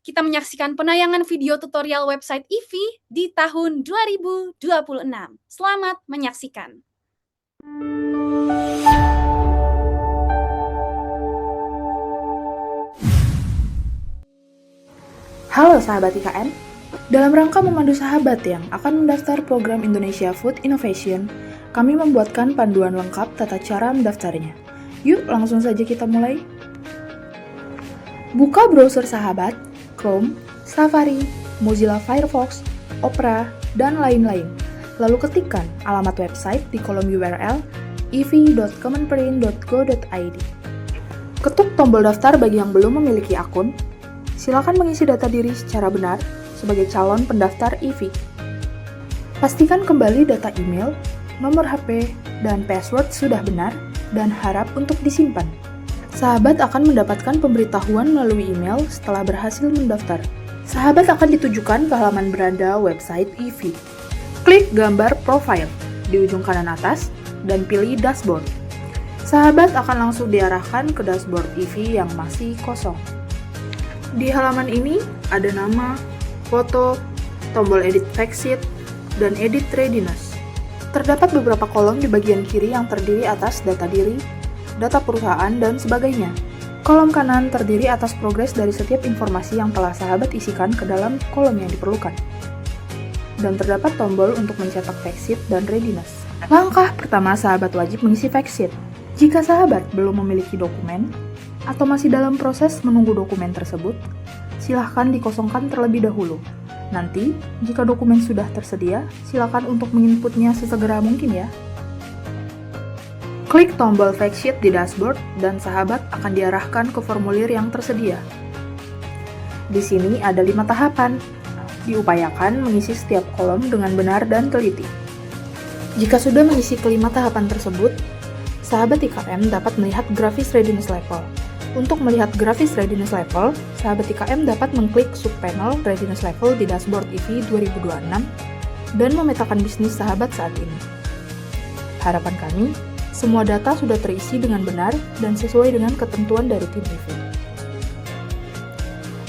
kita menyaksikan penayangan video tutorial website EV di tahun 2026. Selamat menyaksikan. Halo sahabat IKM, dalam rangka memandu sahabat yang akan mendaftar program Indonesia Food Innovation, kami membuatkan panduan lengkap tata cara mendaftarnya. Yuk langsung saja kita mulai. Buka browser sahabat, Chrome, Safari, Mozilla Firefox, Opera, dan lain-lain. Lalu ketikkan alamat website di kolom URL ev.kemenperin.go.id. Ketuk tombol daftar bagi yang belum memiliki akun. Silakan mengisi data diri secara benar sebagai calon pendaftar EV. Pastikan kembali data email, nomor HP, dan password sudah benar dan harap untuk disimpan. Sahabat akan mendapatkan pemberitahuan melalui email setelah berhasil mendaftar. Sahabat akan ditujukan ke halaman beranda website EV. Klik gambar profile di ujung kanan atas dan pilih dashboard. Sahabat akan langsung diarahkan ke dashboard EV yang masih kosong. Di halaman ini ada nama, foto, tombol edit factsheet, dan edit readiness. Terdapat beberapa kolom di bagian kiri yang terdiri atas data diri, data perusahaan, dan sebagainya. Kolom kanan terdiri atas progres dari setiap informasi yang telah sahabat isikan ke dalam kolom yang diperlukan. Dan terdapat tombol untuk mencetak factsheet dan readiness. Langkah pertama, sahabat wajib mengisi factsheet. Jika sahabat belum memiliki dokumen, atau masih dalam proses menunggu dokumen tersebut, silahkan dikosongkan terlebih dahulu. Nanti, jika dokumen sudah tersedia, silakan untuk menginputnya sesegera mungkin ya. Klik tombol factsheet di dashboard dan sahabat akan diarahkan ke formulir yang tersedia. Di sini ada 5 tahapan. Diupayakan mengisi setiap kolom dengan benar dan teliti. Jika sudah mengisi kelima tahapan tersebut, sahabat IKM dapat melihat grafis readiness level. Untuk melihat grafis readiness level, sahabat IKM dapat mengklik subpanel readiness level di dashboard EV 2026 dan memetakan bisnis sahabat saat ini. Harapan kami, semua data sudah terisi dengan benar dan sesuai dengan ketentuan dari tim EV.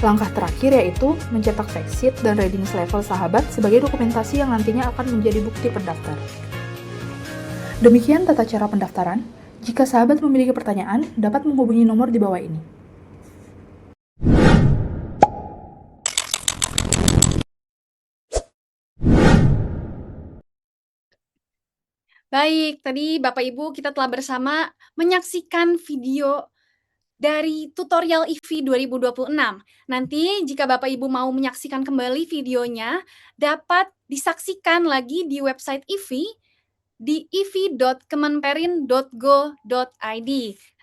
Langkah terakhir yaitu mencetak factsheet dan readiness level sahabat sebagai dokumentasi yang nantinya akan menjadi bukti pendaftar. Demikian tata cara pendaftaran. Jika sahabat memiliki pertanyaan, dapat menghubungi nomor di bawah ini. Baik, tadi Bapak Ibu kita telah bersama menyaksikan video dari tutorial EV 2026. Nanti jika Bapak Ibu mau menyaksikan kembali videonya, dapat disaksikan lagi di website EV di ev.kemenperin.go.id.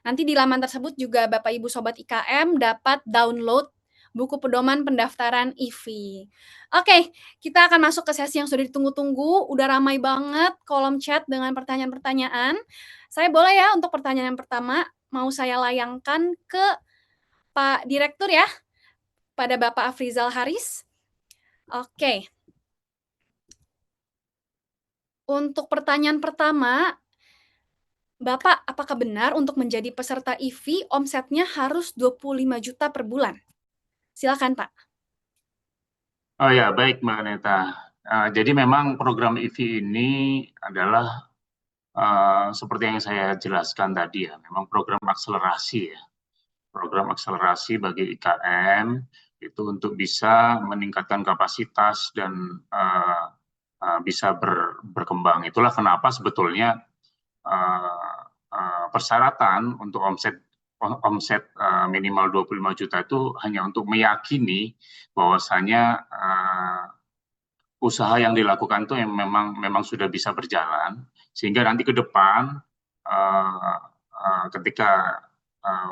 Nanti di laman tersebut juga Bapak Ibu Sobat IKM dapat download buku pedoman pendaftaran EV. Oke, kita akan masuk ke sesi yang sudah ditunggu-tunggu. Udah ramai banget kolom chat dengan pertanyaan-pertanyaan. Saya boleh ya untuk pertanyaan yang pertama, mau saya layangkan ke Pak Direktur ya, pada Bapak Afrizal Haris. Oke. Untuk pertanyaan pertama, Bapak, apakah benar untuk menjadi peserta EV omsetnya harus 25 juta per bulan? Silakan, Pak. Oh ya, baik Mbak Neta. Jadi memang program EV ini adalah seperti yang saya jelaskan tadi ya, memang program akselerasi ya. Program akselerasi bagi IKM itu untuk bisa meningkatkan kapasitas dan bisa berkembang. Itulah kenapa sebetulnya persyaratan untuk omset minimal 25 juta itu hanya untuk meyakini bahwasanya usaha yang dilakukan itu yang memang sudah bisa berjalan, sehingga nanti ke depan ketika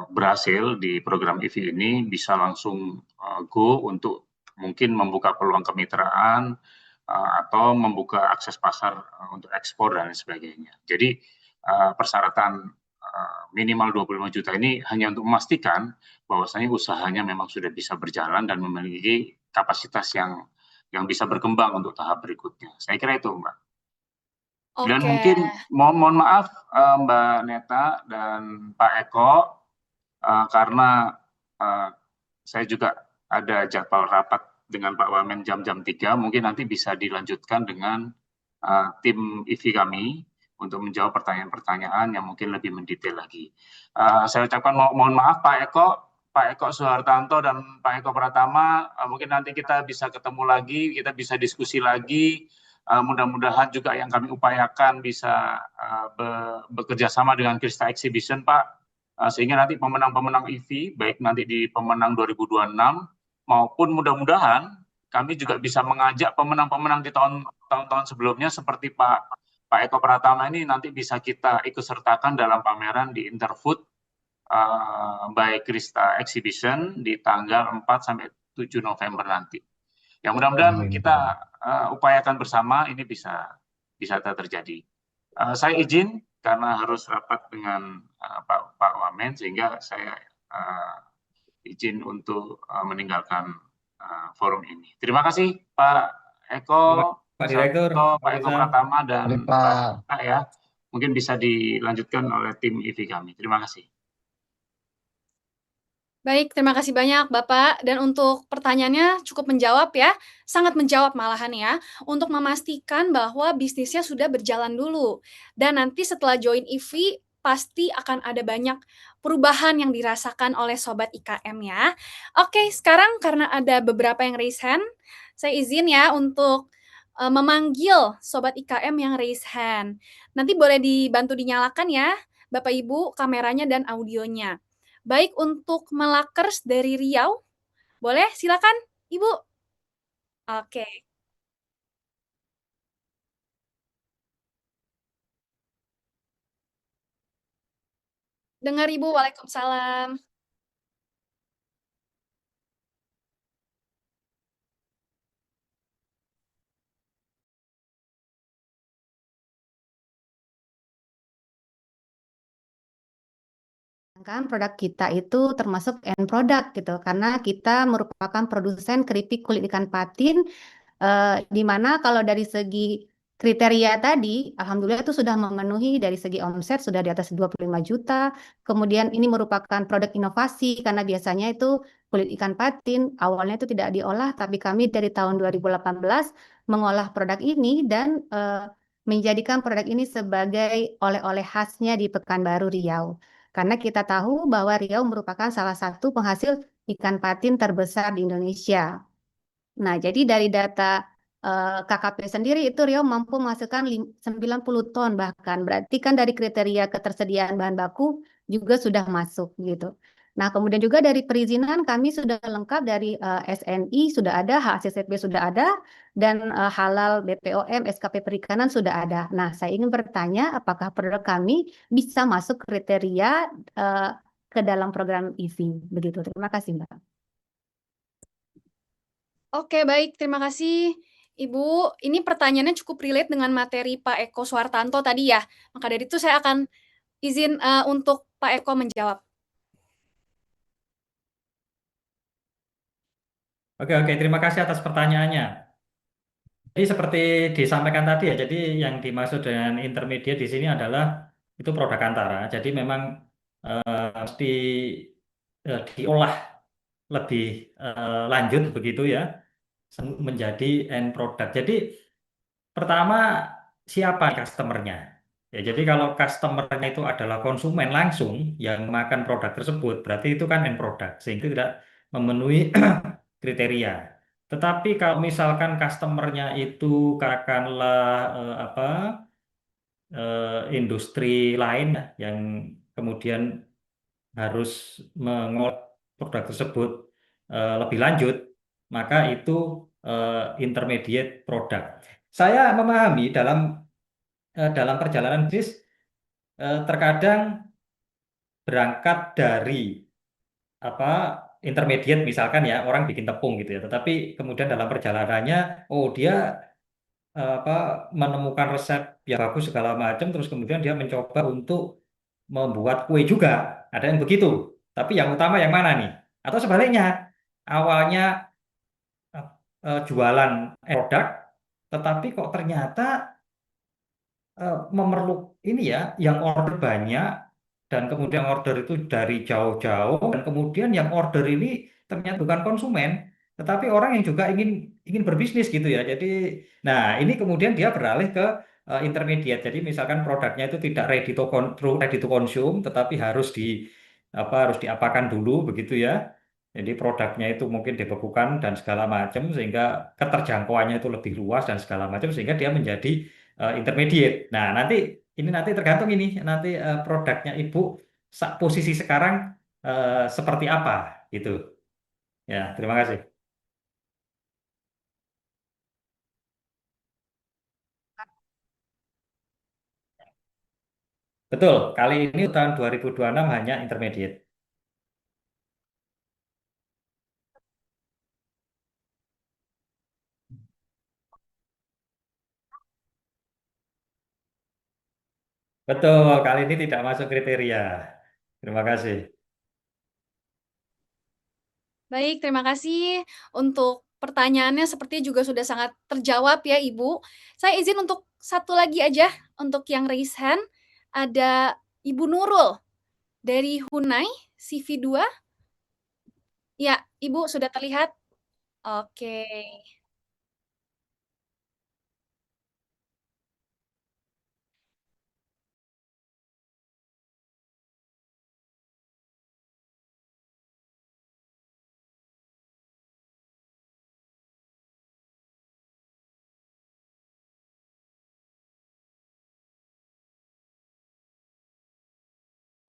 berhasil di program EV ini bisa langsung go untuk mungkin membuka peluang kemitraan atau membuka akses pasar untuk ekspor dan sebagainya. Jadi persyaratan minimal 25 juta ini hanya untuk memastikan bahwasanya usahanya memang sudah bisa berjalan dan memiliki kapasitas yang bisa berkembang untuk tahap berikutnya. Saya kira itu, Mbak. Dan Oke. mungkin mohon maaf Mbak Neta dan Pak Eko, karena saya juga ada jadwal rapat dengan Pak Wamen jam-jam 3, mungkin nanti bisa dilanjutkan dengan tim EV kami untuk menjawab pertanyaan-pertanyaan yang mungkin lebih mendetail lagi. Saya ucapkan mohon maaf Pak Eko Suhartanto dan Pak Eko Pratama, mungkin nanti kita bisa ketemu lagi, kita bisa diskusi lagi. Mudah-mudahan juga yang kami upayakan bisa bekerja sama dengan Krista Exhibition, Pak, sehingga nanti pemenang-pemenang EV, baik nanti di pemenang 2026, maupun mudah-mudahan kami juga bisa mengajak pemenang-pemenang di tahun-tahun sebelumnya seperti Pak Eko Pratama ini nanti bisa kita ikut sertakan dalam pameran di Interfood by Krista Exhibition di tanggal 4 sampai 7 November nanti. Yang mudah-mudahan kita upayakan bersama ini bisa terjadi. Saya izin karena harus rapat dengan Pak Wamen, sehingga saya izin untuk meninggalkan forum ini. Terima kasih Pak Eko, Pak Direktur, Pak Eko Pratama dan Pak ya. Mungkin bisa dilanjutkan oleh tim IVI kami. Terima kasih. Baik, terima kasih banyak Bapak. Dan untuk pertanyaannya cukup menjawab ya, sangat menjawab malahan ya, untuk memastikan bahwa bisnisnya sudah berjalan dulu. Dan nanti setelah join IVI, pasti akan ada banyak perubahan yang dirasakan oleh Sobat IKM ya. Oke, sekarang karena ada beberapa yang raise hand, saya izin ya untuk memanggil Sobat IKM yang raise hand. Nanti boleh dibantu dinyalakan ya, Bapak Ibu, kameranya dan audionya. Baik untuk Melakers dari Riau, boleh silakan Ibu? Oke. Dengar Ibu, waalaikumsalam. Kan produk kita itu termasuk end product gitu, karena kita merupakan produsen keripik kulit ikan patin, di mana kalau dari segi kriteria tadi, alhamdulillah itu sudah memenuhi dari segi omset sudah di atas 25 juta. Kemudian ini merupakan produk inovasi karena biasanya itu kulit ikan patin awalnya itu tidak diolah, tapi kami dari tahun 2018 mengolah produk ini dan menjadikan produk ini sebagai oleh-oleh khasnya di Pekanbaru Riau. Karena kita tahu bahwa Riau merupakan salah satu penghasil ikan patin terbesar di Indonesia. Nah, jadi dari data KKP sendiri itu Riau mampu menghasilkan 90 ton bahkan. Berarti kan dari kriteria ketersediaan bahan baku juga sudah masuk gitu. Nah, kemudian juga dari perizinan kami sudah lengkap dari SNI sudah ada, HACCP sudah ada, dan halal BPOM, SKP Perikanan sudah ada. Nah, saya ingin bertanya apakah produk kami bisa masuk kriteria ke dalam program IVI. Begitu. Terima kasih, Mbak. Oke, baik. Terima kasih, Ibu. Ini pertanyaannya cukup relate dengan materi Pak Eko Suhartanto tadi ya. Maka dari itu saya akan izin untuk Pak Eko menjawab. Oke, terima kasih atas pertanyaannya. Jadi seperti disampaikan tadi ya, jadi yang dimaksud dengan intermediate di sini adalah itu produk antara. Jadi memang mesti diolah lebih lanjut begitu ya, menjadi end product. Jadi pertama siapa customernya? Ya, jadi kalau customernya itu adalah konsumen langsung yang makan produk tersebut, berarti itu kan end product, sehingga tidak memenuhi kriteria. Tetapi kalau misalkan customernya itu katakanlah industri lain ya, yang kemudian harus mengolah produk tersebut lebih lanjut, maka itu intermediate product. Saya memahami dalam perjalanan bisnis terkadang berangkat dari apa intermediate misalkan ya orang bikin tepung gitu ya, tetapi kemudian dalam perjalanannya oh dia menemukan resep yang bagus segala macam, terus kemudian dia mencoba untuk membuat kue juga, ada yang begitu. Tapi yang utama yang mana nih? Atau sebaliknya, awalnya jualan produk, tetapi kok ternyata memerlukan ini ya, yang order banyak, dan kemudian order itu dari jauh-jauh, dan kemudian yang order ini ternyata bukan konsumen, tetapi orang yang juga ingin ingin berbisnis gitu ya. Jadi, nah ini kemudian dia beralih ke intermediate. Jadi misalkan produknya itu tidak ready to consume, tetapi harus diapakan dulu begitu ya. Jadi produknya itu mungkin dibekukan dan segala macam sehingga keterjangkauannya itu lebih luas dan segala macam sehingga dia menjadi intermediate. Nah, nanti tergantung ini nanti produknya Ibu posisi sekarang seperti apa gitu. Ya, terima kasih. Betul, kali ini tahun 2026 hanya intermediate. Betul, kali ini tidak masuk kriteria. Terima kasih. Baik, terima kasih untuk pertanyaannya sepertinya juga sudah sangat terjawab ya Ibu. Saya izin untuk satu lagi aja untuk yang raise hand. ada Ibu Nurul dari Hunai CV2. Ya, Ibu sudah terlihat? Oke.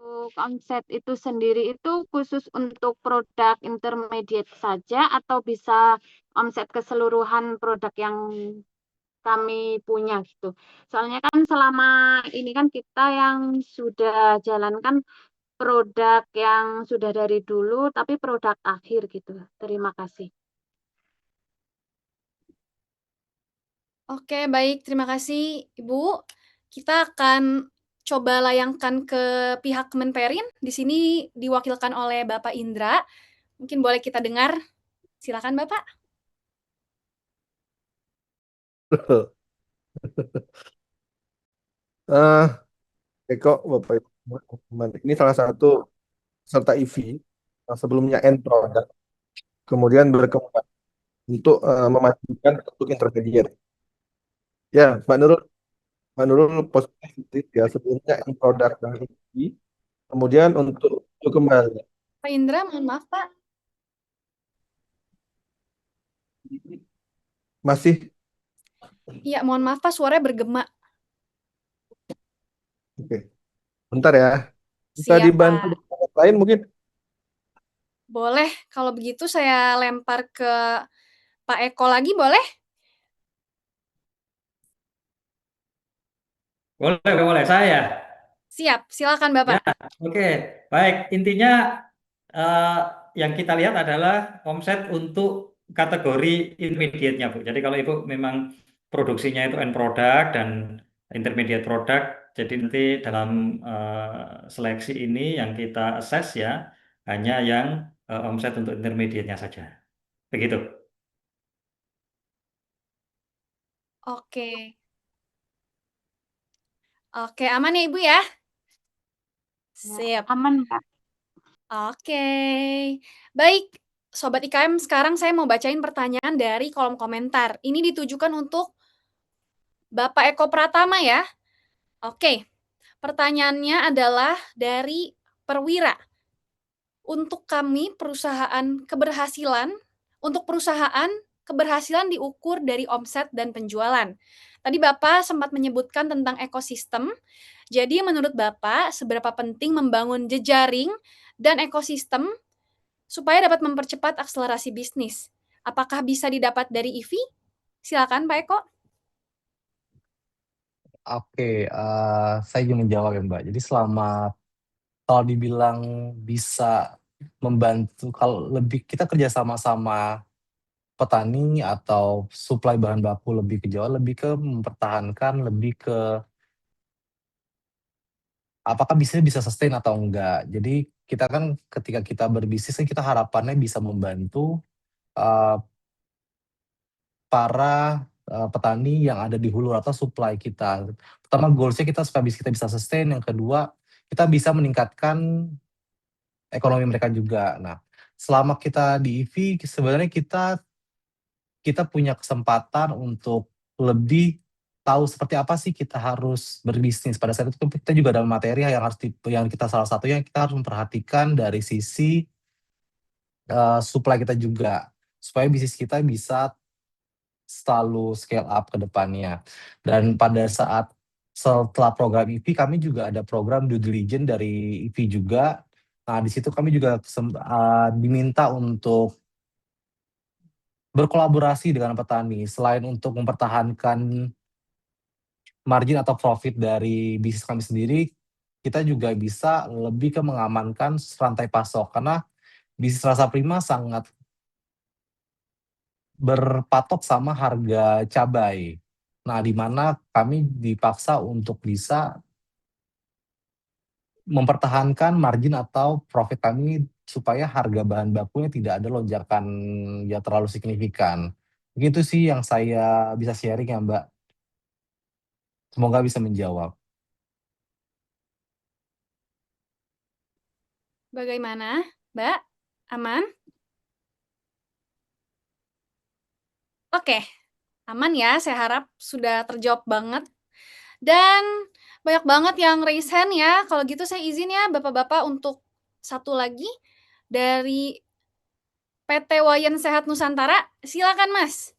Untuk omset itu sendiri itu khusus untuk produk intermediate saja atau bisa omset keseluruhan produk yang kami punya gitu. Soalnya kan selama ini kan kita yang sudah jalankan produk yang sudah dari dulu tapi produk akhir gitu. Terima kasih. Oke, baik. Terima kasih, Ibu. Kita akan coba layangkan ke pihak Kemenperin. Di sini diwakilkan oleh Bapak Indra. Mungkin boleh kita dengar. Silakan, Bapak. Eh, Eko, Bapak Ibu, teman-teman. Ini salah satu peserta EV yang sebelumnya end product, kemudian berkembang untuk memajukan untuk intermediate. Ya, Mbak Nurul positif ya sebelumnya end product dan EV, kemudian untuk kembali Pak Indra, mohon maaf, Pak. masih Iya, mohon maaf, Pak. Suaranya bergema. oke. Bentar ya. Bisa Siap, dibantu Pak. dengan tempat lain mungkin? Boleh, kalau begitu saya lempar ke Pak Eko lagi, boleh? Boleh, saya. Siap, silakan, Ya, Bapak. oke. Baik, intinya eh, yang kita lihat adalah omset untuk kategori intermediate-nya, Bu. Jadi kalau Ibu memang produksinya itu end product dan intermediate product, jadi nanti dalam seleksi ini yang kita assess ya, hanya yang omset untuk intermediate-nya saja. Begitu. Oke. Oke, aman ya, Ibu ya? Ya, Sip. aman, Pak. Oke. Baik, Sobat IKM, sekarang saya mau bacain pertanyaan dari kolom komentar. Ini ditujukan untuk Bapak Eko Pratama ya. Oke, pertanyaannya adalah dari Perwira. Untuk kami untuk perusahaan keberhasilan diukur dari omset dan penjualan. Tadi Bapak sempat menyebutkan tentang ekosistem. Jadi menurut Bapak, seberapa penting membangun jejaring dan ekosistem supaya dapat mempercepat akselerasi bisnis? Apakah bisa didapat dari EV? Silakan Pak Eko. Oke, saya ingin menjawab ya Mbak. Jadi kalau dibilang bisa membantu, kalau lebih kita kerja sama-sama petani atau supply bahan baku lebih ke Jawa, lebih ke mempertahankan, lebih ke apakah bisnisnya bisa sustain atau enggak. Jadi kita kan ketika kita berbisnis kan kita harapannya bisa membantu uh, para petani yang ada di hulu atau supply kita. Pertama goalsnya kita supaya kita bisa sustain. Yang kedua kita bisa meningkatkan ekonomi mereka juga. Nah, selama kita di EV sebenarnya kita punya kesempatan untuk lebih tahu seperti apa sih kita harus berbisnis. Pada saat itu kita juga ada materi yang kita salah satunya kita harus memperhatikan dari sisi supply kita juga supaya bisnis kita bisa selalu scale up ke depannya. Dan pada saat setelah program EV kami juga ada program due diligence dari EV juga. Nah, di situ kami juga diminta untuk berkolaborasi dengan petani. Selain untuk mempertahankan margin atau profit dari bisnis kami sendiri, kita juga bisa lebih ke mengamankan rantai pasok. Karena bisnis rasa prima sangat berpatok sama harga cabai. Nah, di mana kami dipaksa untuk bisa mempertahankan margin atau profit kami supaya harga bahan bakunya tidak ada lonjakan yang terlalu signifikan. Begitu sih yang saya bisa sharing ya Mbak. Semoga bisa menjawab. Bagaimana, Mbak? Aman? Oke, aman ya, saya harap sudah terjawab banget. Dan banyak banget yang raise hand ya. Kalau gitu saya izin ya Bapak-bapak untuk satu lagi dari PT Wayan Sehat Nusantara. Silakan Mas.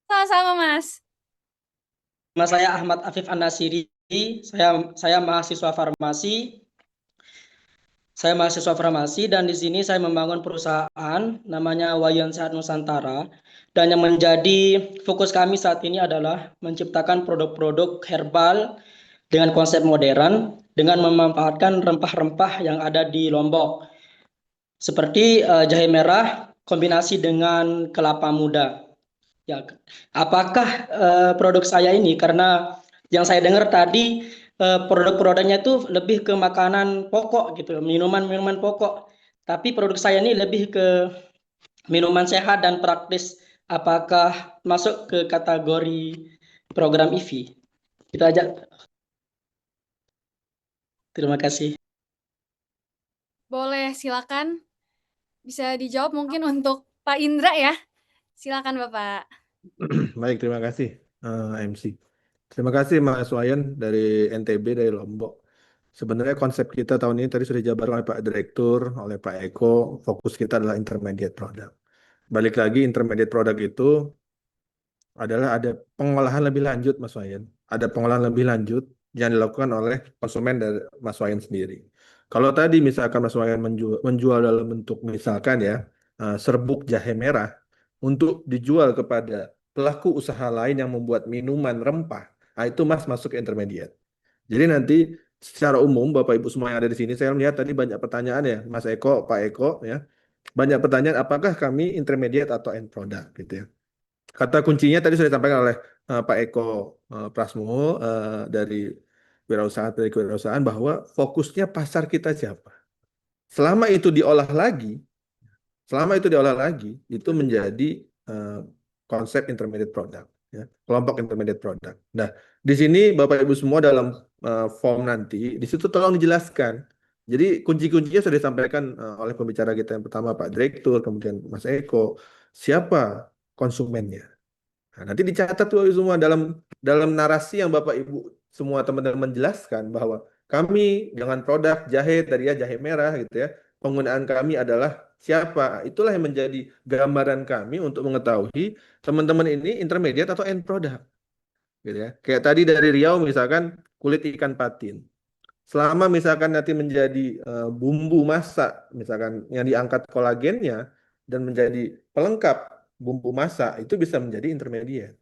Sama-sama Mas. Nama saya Ahmad Afif An-Nasiri, saya mahasiswa farmasi. Saya mahasiswa farmasi dan di sini saya membangun perusahaan namanya Wayan Sehat Nusantara. Dan yang menjadi fokus kami saat ini adalah menciptakan produk-produk herbal dengan konsep modern dengan memanfaatkan rempah-rempah yang ada di Lombok. Seperti jahe merah kombinasi dengan kelapa muda. Ya, apakah produk saya ini, karena yang saya dengar tadi produk-produknya itu lebih ke makanan pokok gitu, minuman-minuman pokok. Tapi produk saya ini lebih ke minuman sehat dan praktis. Apakah masuk ke kategori program IV? Itu aja. Terima kasih. Boleh, silakan. Bisa dijawab mungkin untuk Pak Indra ya. Silakan Bapak. Baik, terima kasih MC. Terima kasih Mas Wayan dari NTB, dari Lombok. Sebenarnya konsep kita tahun ini tadi sudah dijabarkan oleh Pak Direktur, oleh Pak Eko. Fokus kita adalah intermediate product. Balik lagi, intermediate product itu adalah ada pengolahan lebih lanjut Mas Wayan. Ada pengolahan lebih lanjut yang dilakukan oleh konsumen dari Mas Wayan sendiri. Kalau tadi misalkan Mas Wayan menjual dalam bentuk misalkan ya serbuk jahe merah untuk dijual kepada pelaku usaha lain yang membuat minuman rempah, nah itu Mas masuk ke intermediate. Jadi nanti secara umum Bapak Ibu semua yang ada di sini, saya melihat tadi banyak pertanyaan ya Mas Eko, Pak Eko ya. Banyak pertanyaan apakah kami intermediate atau end product gitu ya. Kata kuncinya tadi sudah disampaikan oleh Pak Eko Prasmo dari kewirausahaan bahwa fokusnya pasar kita siapa. Selama itu diolah lagi, itu menjadi konsep intermediate product, ya, kelompok intermediate product. Nah, di sini Bapak Ibu semua dalam form nanti, di situ tolong dijelaskan. Jadi kunci-kuncinya sudah disampaikan oleh pembicara kita yang pertama Pak Direktur, kemudian Mas Eko, siapa konsumennya. Nah, nanti dicatat tuh semua dalam narasi yang Bapak Ibu semua teman-teman jelaskan bahwa kami dengan produk jahe tadi ya, jahe merah gitu ya, penggunaan kami adalah siapa. Itulah yang menjadi gambaran kami untuk mengetahui teman-teman ini intermediate atau end product. Gitu ya. Kayak tadi dari Riau misalkan kulit ikan patin. Selama misalkan nanti menjadi bumbu masak, misalkan yang diangkat kolagennya dan menjadi pelengkap bumbu masak, itu bisa menjadi intermediate.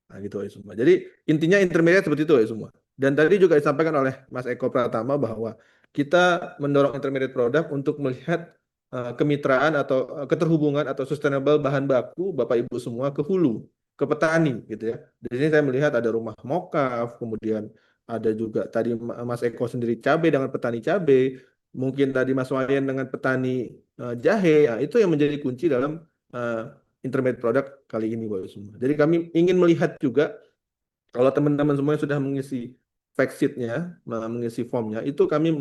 Nah, gitu ya semua. Jadi intinya intermediate seperti itu ya semua. Dan tadi juga disampaikan oleh Mas Eko Pratama bahwa kita mendorong intermediate product untuk melihat kemitraan atau keterhubungan atau sustainable bahan baku Bapak Ibu semua ke hulu, ke petani gitu ya. Di sini saya melihat ada rumah mokaf, kemudian ada juga tadi Mas Eko sendiri cabai dengan petani cabai, mungkin tadi Mas Wayan dengan petani jahe, ya, itu yang menjadi kunci dalam intermediate product kali ini Bapak semua. Jadi kami ingin melihat juga kalau teman-teman semuanya sudah mengisi fact sheet-nya, mengisi formnya, itu kami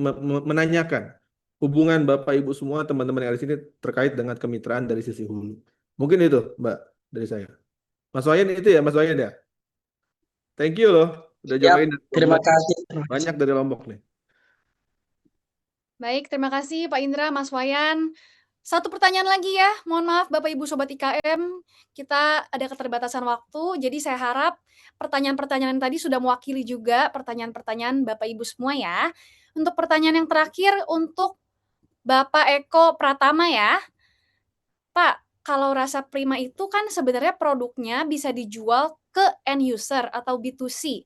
menanyakan hubungan Bapak Ibu semua teman-teman yang ada di sini terkait dengan kemitraan dari sisi hulu. Mungkin itu Mbak dari saya. Mas Wayan itu ya Mas Wayan ya. Thank you loh. Udah join. Terima kasih. Banyak dari Lombok nih. Baik, terima kasih Pak Indra, Mas Wayan. Satu pertanyaan lagi ya, mohon maaf Bapak Ibu Sobat IKM, kita ada keterbatasan waktu, jadi saya harap pertanyaan-pertanyaan tadi sudah mewakili juga pertanyaan-pertanyaan Bapak Ibu semua ya. Untuk pertanyaan yang terakhir untuk Bapak Eko Pratama ya. Pak, kalau Rasa Prima itu kan sebenarnya produknya bisa dijual ke end user atau B2C.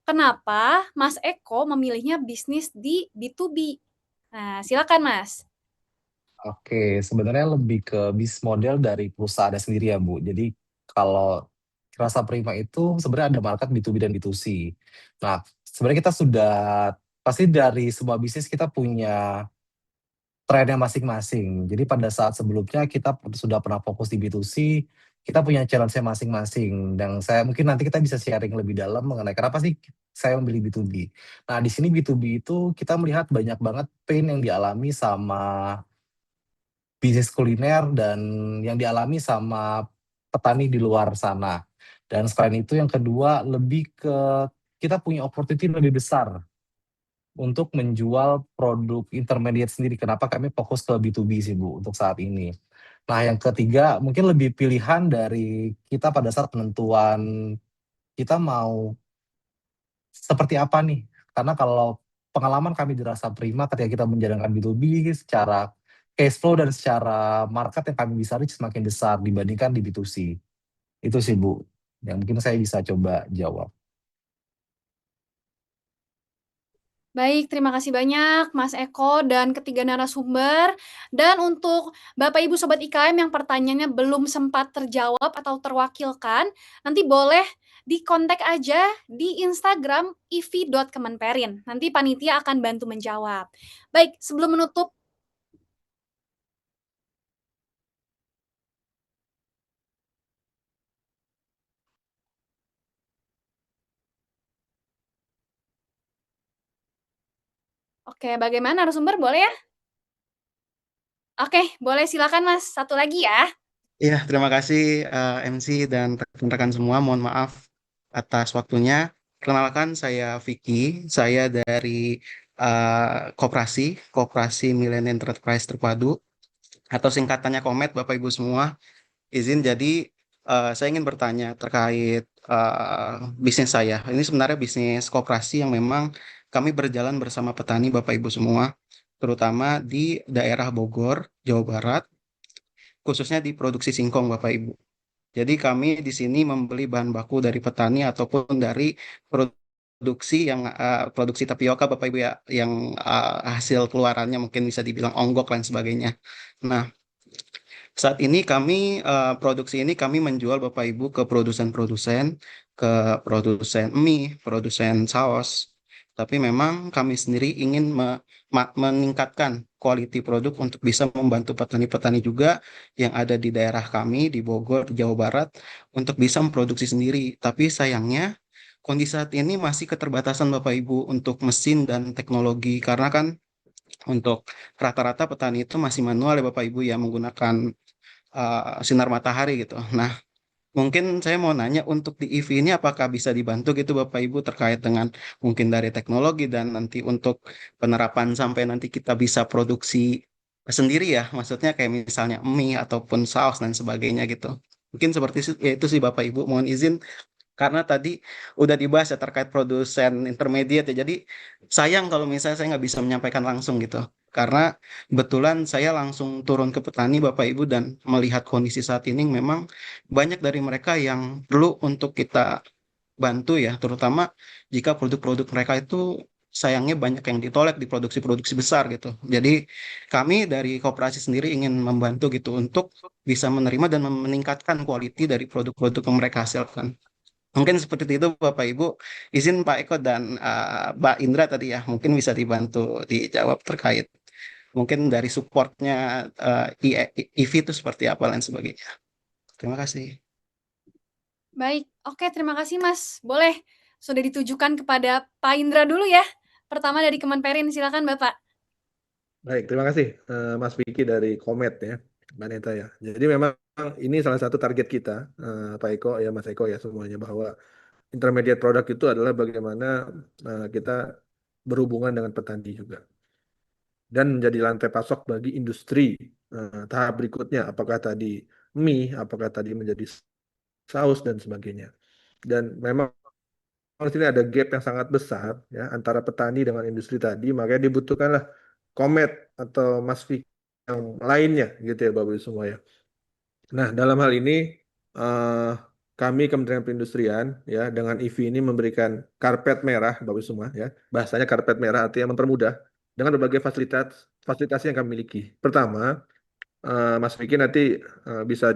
Kenapa Mas Eko memilihnya bisnis di B2B? Nah, silakan Mas. Oke, sebenarnya lebih ke bisnis model dari perusahaan sendiri ya, Bu. Jadi kalau Rasa Prima itu sebenarnya ada market B2B dan B2C. Nah, sebenarnya kita sudah pasti dari semua bisnis kita punya trennya masing-masing. Jadi pada saat sebelumnya kita sudah pernah fokus di B2C, kita punya challenge-nya masing-masing. Dan saya mungkin nanti kita bisa sharing lebih dalam mengenai kenapa sih saya memilih B2B. Nah, di sini B2B itu kita melihat banyak banget pain yang dialami sama bisnis kuliner dan yang dialami sama petani di luar sana. Dan selain itu yang kedua lebih ke kita punya opportunity lebih besar untuk menjual produk intermediate sendiri. Kenapa kami fokus ke B2B sih Bu untuk saat ini. Nah yang ketiga mungkin lebih pilihan dari kita pada saat penentuan kita mau seperti apa nih. Karena kalau pengalaman kami dirasa prima ketika kita menjalankan B2B secara cash flow dan secara market yang kami bisa reach semakin besar dibandingkan di B2C. Itu sih Bu, yang mungkin saya bisa coba jawab. Baik, terima kasih banyak Mas Eko dan ketiga narasumber. Dan untuk Bapak Ibu Sobat IKM yang pertanyaannya belum sempat terjawab atau terwakilkan, nanti boleh dikontak aja di Instagram ivi.kemenperin. Nanti panitia akan bantu menjawab. Baik, sebelum menutup, oke, bagaimana narasumber boleh ya? Oke, boleh silakan Mas. Satu lagi ya. Iya, terima kasih MC dan rekan-rekan semua. Mohon maaf atas waktunya. Kenalkan saya Vicky, saya dari Koperasi Millennial Enterprise Terpadu atau singkatannya Komet, Bapak Ibu semua. Izin jadi saya ingin bertanya terkait bisnis saya. Ini sebenarnya bisnis koperasi yang memang kami berjalan bersama petani Bapak Ibu semua, terutama di daerah Bogor, Jawa Barat, khususnya di produksi singkong Bapak Ibu. Jadi kami di sini membeli bahan baku dari petani ataupun dari produksi tapioka Bapak Ibu ya, yang hasil keluarannya mungkin bisa dibilang onggok dan sebagainya. Nah, saat ini produksi ini kami menjual Bapak Ibu ke produsen mie, produsen saus. Tapi memang kami sendiri ingin meningkatkan quality produk untuk bisa membantu petani-petani juga yang ada di daerah kami di Bogor, Jawa Barat untuk bisa memproduksi sendiri. Tapi sayangnya kondisi saat ini masih keterbatasan Bapak Ibu untuk mesin dan teknologi karena kan untuk rata-rata petani itu masih manual ya Bapak Ibu ya menggunakan sinar matahari gitu. Nah, mungkin saya mau nanya untuk di EV ini apakah bisa dibantu gitu Bapak Ibu terkait dengan mungkin dari teknologi dan nanti untuk penerapan sampai nanti kita bisa produksi sendiri ya, maksudnya kayak misalnya mie ataupun saus dan sebagainya gitu. Mungkin seperti itu sih Bapak Ibu. Mohon izin karena tadi udah dibahas ya terkait produsen intermediate ya. Jadi sayang kalau misalnya saya nggak bisa menyampaikan langsung gitu. Karena kebetulan saya langsung turun ke petani Bapak Ibu dan melihat kondisi saat ini memang banyak dari mereka yang perlu untuk kita bantu ya. Terutama jika produk-produk mereka itu sayangnya banyak yang ditolak di produksi-produksi besar gitu. Jadi kami dari koperasi sendiri ingin membantu gitu untuk bisa menerima dan meningkatkan kualiti dari produk-produk yang mereka hasilkan. Mungkin seperti itu Bapak Ibu. Izin Pak Eko dan Mbak Indra tadi ya, mungkin bisa dibantu dijawab terkait mungkin dari supportnya EV itu seperti apa dan sebagainya. Terima kasih. Baik, oke, terima kasih Mas. Boleh, sudah ditujukan kepada Pak Indra dulu ya. Pertama dari Kemenperin, silakan Bapak. Baik, terima kasih Mas Vicky dari Komet ya, Mbak Neta ya. Jadi memang ini salah satu target kita, Pak Eko ya, Mas Eko ya semuanya, bahwa intermediate product itu adalah bagaimana kita berhubungan dengan petani juga. Dan menjadi lantai pasok bagi industri tahap berikutnya, apakah tadi mie, apakah tadi menjadi saus dan sebagainya. Dan memang di sini ada gap yang sangat besar ya antara petani dengan industri tadi, makanya dibutuhkanlah Komet atau Mas Vicky yang lainnya gitu ya Bapak Ibu semua ya. Nah, dalam hal ini eh, kami Kementerian Perindustrian ya dengan EV ini memberikan karpet merah Bapak Ibu semua ya. Bahasanya karpet merah artinya mempermudah dengan berbagai fasilitas yang kami miliki. Pertama, Mas Vicky nanti bisa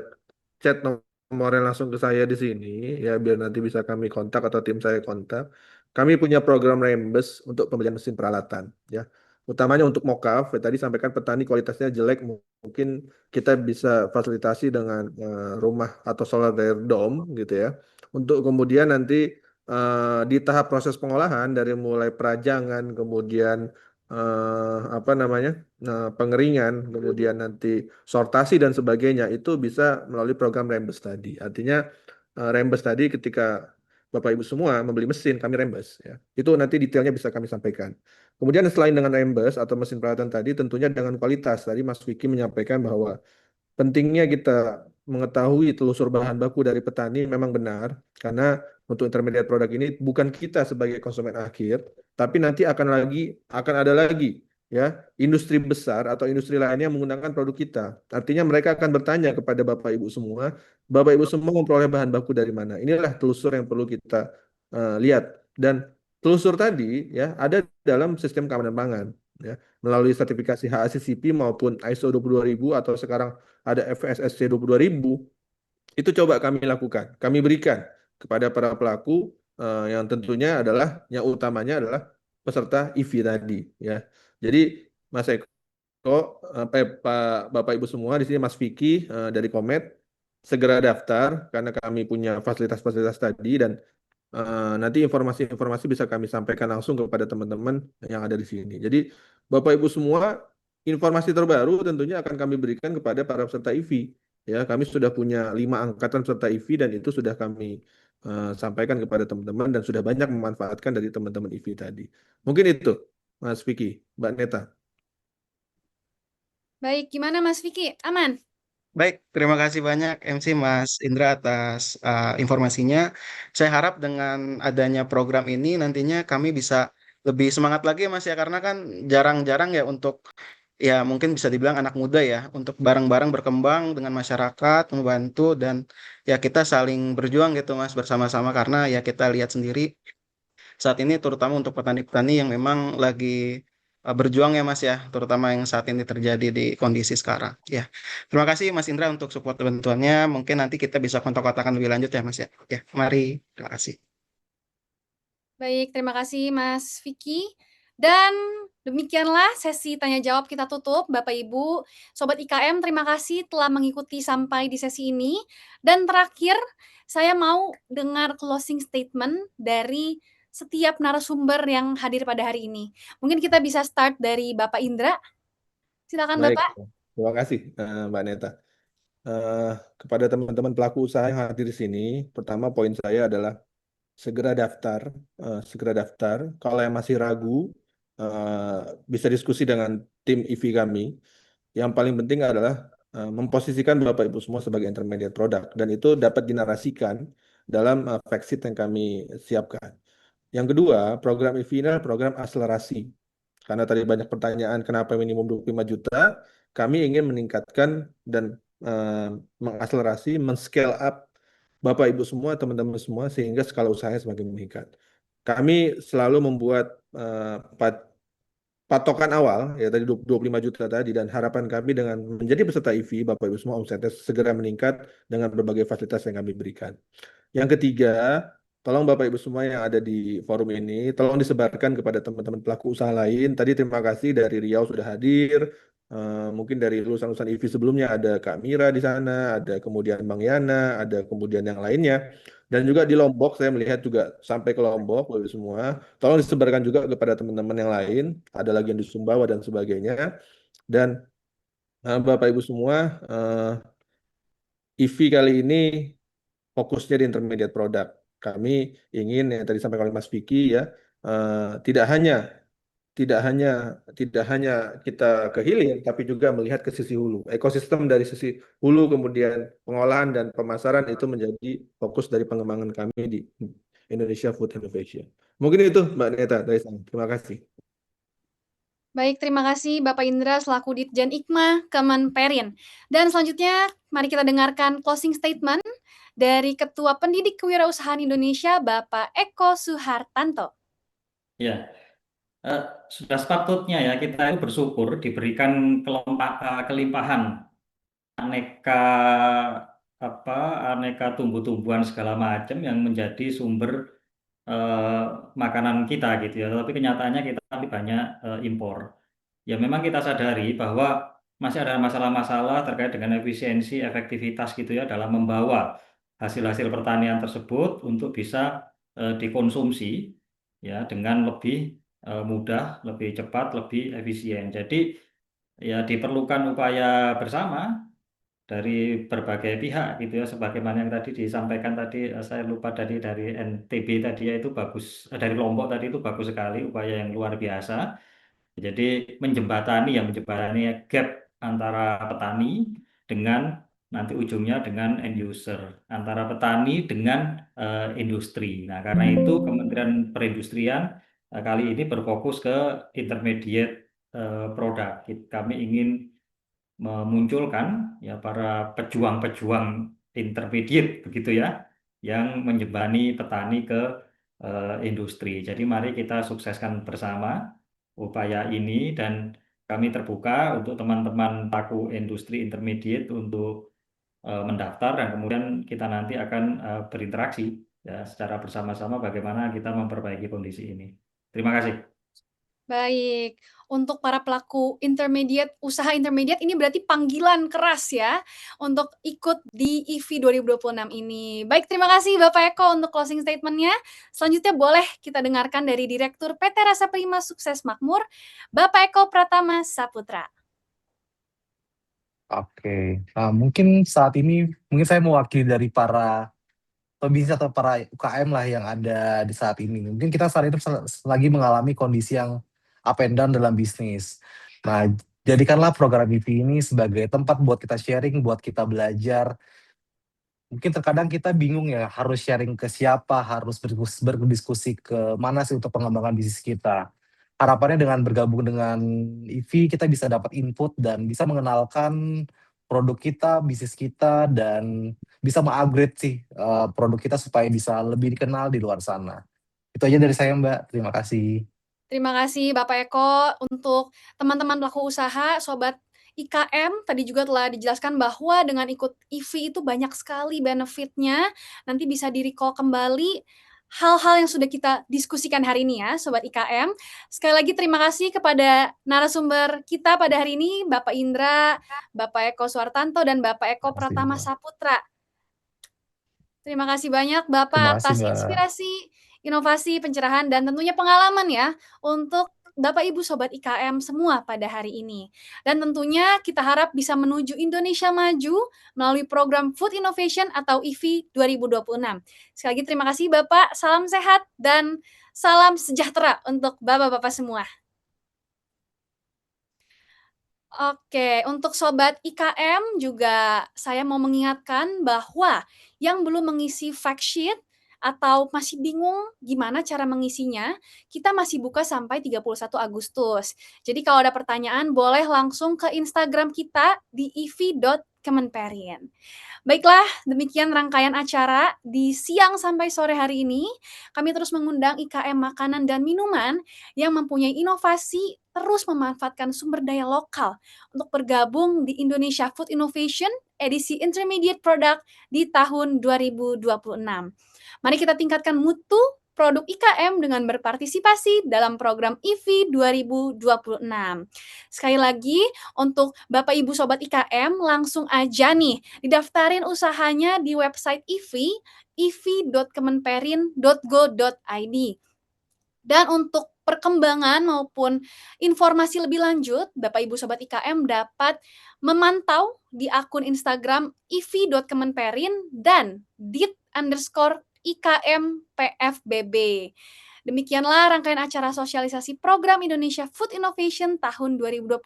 chat nomornya langsung ke saya di sini ya biar nanti bisa kami kontak atau tim saya kontak. Kami punya program reimburse untuk pembelian mesin peralatan ya. utamanya untuk mokaf. Tadi sampaikan petani kualitasnya jelek, mungkin kita bisa fasilitasi dengan rumah atau solar dryer dome gitu ya. Untuk kemudian nanti di tahap proses pengolahan dari mulai perajangan, kemudian apa namanya pengeringan, kemudian nanti sortasi dan sebagainya itu bisa melalui program Rembes tadi. Artinya Rembes tadi ketika Bapak Ibu semua membeli mesin, kami rembes ya. Itu nanti detailnya bisa kami sampaikan. Kemudian selain dengan rembes atau mesin peralatan tadi, tentunya dengan kualitas. Tadi Mas Vicky menyampaikan bahwa pentingnya kita mengetahui telusur bahan baku dari petani memang benar, karena untuk intermediate produk ini bukan kita sebagai konsumen akhir, tapi nanti akan ada lagi ya industri besar atau industri lainnya yang menggunakan produk kita. Artinya mereka akan bertanya kepada Bapak Ibu semua memperoleh bahan baku dari mana. Inilah telusur yang perlu kita lihat, dan telusur tadi ya ada dalam sistem keamanan pangan ya, melalui sertifikasi HACCP maupun ISO 22000 atau sekarang ada FSSC 22000. Itu coba kami lakukan, kami berikan kepada para pelaku yang tentunya adalah yang utamanya adalah peserta EV tadi ya. Jadi Mas Eko, Bapak Ibu semua di sini, Mas Vicky dari Komet, segera daftar karena kami punya fasilitas-fasilitas tadi, dan nanti informasi-informasi bisa kami sampaikan langsung kepada teman-teman yang ada di sini. Jadi Bapak Ibu semua, informasi terbaru tentunya akan kami berikan kepada para peserta EV. Ya, kami sudah punya 5 angkatan peserta EV dan itu sudah kami sampaikan kepada teman-teman dan sudah banyak memanfaatkan dari teman-teman EV tadi. Mungkin itu, Mas Vicky, Mbak Neta. Baik, gimana Mas Vicky? Aman? Baik, terima kasih banyak MC Mas Indra atas informasinya. Saya harap dengan adanya program ini nantinya kami bisa lebih semangat lagi Mas ya, karena kan jarang-jarang ya untuk ya mungkin bisa dibilang anak muda ya untuk bareng-bareng berkembang dengan masyarakat, membantu dan ya kita saling berjuang gitu Mas bersama-sama, karena ya kita lihat sendiri saat ini terutama untuk petani-petani yang memang lagi berjuang ya Mas ya, terutama yang saat ini terjadi di kondisi sekarang. Ya, terima kasih Mas Indra untuk support bantuannya. Mungkin nanti kita bisa kontak-kontakan lebih lanjut ya Mas ya. Ya, mari. Terima kasih. Baik, terima kasih Mas Vicky. Dan demikianlah sesi tanya jawab kita tutup. Bapak Ibu, Sobat IKM, terima kasih telah mengikuti sampai di sesi ini. Dan terakhir, saya mau dengar closing statement dari setiap narasumber yang hadir pada hari ini. Mungkin kita bisa start dari Bapak Indra. Silakan Baik, Bapak. terima kasih Mbak Neta. Kepada teman-teman pelaku usaha yang hadir di sini, pertama poin saya adalah segera daftar, Kalau yang masih ragu, bisa diskusi dengan tim EV kami. Yang paling penting adalah memposisikan Bapak Ibu semua sebagai intermediate product, dan itu dapat dinarasikan dalam fact sheet yang kami siapkan. Yang kedua, program EV ini adalah program akselerasi. Karena tadi banyak pertanyaan kenapa minimum 25 juta, kami ingin meningkatkan dan mengakselerasi, men-scale up Bapak Ibu semua, teman-teman semua, sehingga skala usahanya semakin meningkat. Kami selalu membuat patokan awal, ya tadi 25 juta tadi, dan harapan kami dengan menjadi peserta EV, Bapak Ibu semua omsetnya segera meningkat dengan berbagai fasilitas yang kami berikan. Yang ketiga, tolong Bapak Ibu semua yang ada di forum ini, tolong disebarkan kepada teman-teman pelaku usaha lain. Tadi terima kasih dari Riau sudah hadir, mungkin dari lulusan-lulusan EV sebelumnya ada Kak Mira di sana, ada kemudian Bang Yana, ada kemudian yang lainnya. Dan juga di Lombok, saya melihat juga sampai ke Lombok, Bapak Ibu semua. Tolong disebarkan juga kepada teman-teman yang lain, ada lagi yang di Sumbawa dan sebagainya. Dan Bapak Ibu semua, EV kali ini fokusnya di intermediate product. Kami ingin yang tadi sampai oleh Mas Vicky ya, tidak hanya kita ke hilir, tapi juga melihat ke sisi hulu. Ekosistem dari sisi hulu, kemudian pengolahan dan pemasaran itu menjadi fokus dari pengembangan kami di Indonesia Food Innovation. Mungkin itu Mbak Neta dari saya. Terima kasih. Baik, terima kasih Bapak Indra selaku Ditjen IKMA Kemenperin. Dan selanjutnya, mari kita dengarkan closing statement dari Ketua Pendidik Kewirausahaan Indonesia, Bapak Eko Suhartanto. Ya, sudah sepatutnya ya kita itu bersyukur diberikan kelimpahan aneka tumbuh-tumbuhan segala macam yang menjadi sumber makanan kita gitu ya. Tapi kenyataannya kita lebih banyak impor. ya memang kita sadari bahwa masih ada masalah-masalah terkait dengan efisiensi, efektivitas gitu ya dalam membawa hasil-hasil pertanian tersebut untuk bisa dikonsumsi ya dengan lebih mudah, lebih cepat, lebih efisien. Jadi ya diperlukan upaya bersama dari berbagai pihak gitu ya, sebagaimana yang tadi disampaikan tadi, saya lupa tadi dari NTB tadi ya, itu bagus, dari Lombok tadi itu bagus sekali, upaya yang luar biasa. Jadi menjembatani gap antara petani dengan nanti ujungnya dengan end user, antara petani dengan industri. Nah, karena itu Kementerian Perindustrian kali ini berfokus ke intermediate produk. Kami ingin memunculkan ya para pejuang-pejuang intermediate begitu ya, yang menjembatani petani ke industri. Jadi mari kita sukseskan bersama upaya ini, dan kami terbuka untuk teman-teman pelaku industri intermediate untuk mendaftar, dan kemudian kita nanti akan berinteraksi ya secara bersama-sama bagaimana kita memperbaiki kondisi ini. Terima kasih. Baik, untuk para pelaku usaha intermediate ini berarti panggilan keras ya untuk ikut di IFI 2026 ini. Baik, terima kasih Bapak Eko untuk closing statement-nya. Selanjutnya boleh kita dengarkan dari Direktur PT Rasa Prima Sukses Makmur, Bapak Eko Pratama Saputra. Oke, nah mungkin saat ini saya mewakili dari para pebisnis atau para UKM lah yang ada di saat ini. Mungkin kita saat ini lagi mengalami kondisi yang up and down dalam bisnis. Nah, jadikanlah program IFI ini sebagai tempat buat kita sharing, buat kita belajar. Mungkin terkadang kita bingung ya, harus sharing ke siapa, harus berdiskusi ke mana sih untuk pengembangan bisnis kita. Harapannya dengan bergabung dengan IFI, kita bisa dapat input dan bisa mengenalkan produk kita, bisnis kita, dan bisa mengupgrade sih produk kita supaya bisa lebih dikenal di luar sana. Itu aja dari saya, Mbak. Terima kasih. Terima kasih Bapak Eko. Untuk teman-teman pelaku usaha, Sobat IKM, tadi juga telah dijelaskan bahwa dengan ikut IFI itu banyak sekali benefit-nya. Nanti bisa di-recall kembali hal-hal yang sudah kita diskusikan hari ini ya, Sobat IKM. Sekali lagi terima kasih kepada narasumber kita pada hari ini, Bapak Indra, Bapak Eko Suartanto, dan Bapak Eko Pratama Saputra. Terima kasih banyak Bapak Terima kasih, atas Mbak. inspirasi, inovasi, pencerahan, dan tentunya pengalaman ya untuk Bapak Ibu Sobat IKM semua pada hari ini. Dan tentunya kita harap bisa menuju Indonesia maju melalui program Food Innovation atau IFI 2026. Sekali lagi terima kasih Bapak, salam sehat dan salam sejahtera untuk Bapak-Bapak semua. Oke, untuk Sobat IKM juga saya mau mengingatkan bahwa yang belum mengisi fact sheet atau masih bingung gimana cara mengisinya, kita masih buka sampai 31 Agustus. Jadi kalau ada pertanyaan boleh langsung ke Instagram kita di ifi.kemenperin. Baiklah, demikian rangkaian acara di siang sampai sore hari ini. Kami terus mengundang IKM Makanan dan Minuman yang mempunyai inovasi terus memanfaatkan sumber daya lokal untuk bergabung di Indonesia Food Innovation edisi Intermediate Product di tahun 2026. Mari kita tingkatkan mutu produk IKM dengan berpartisipasi dalam program IFI 2026. Sekali lagi, untuk Bapak Ibu Sobat IKM, langsung aja nih didaftarin usahanya di website IFI, ifi.kemenperin.go.id. Dan untuk perkembangan maupun informasi lebih lanjut, Bapak Ibu Sobat IKM dapat memantau di akun Instagram ifi.kemenperin dan dit_IKM_PFBB. Demikianlah rangkaian acara sosialisasi program Indonesia Food Innovation tahun 2026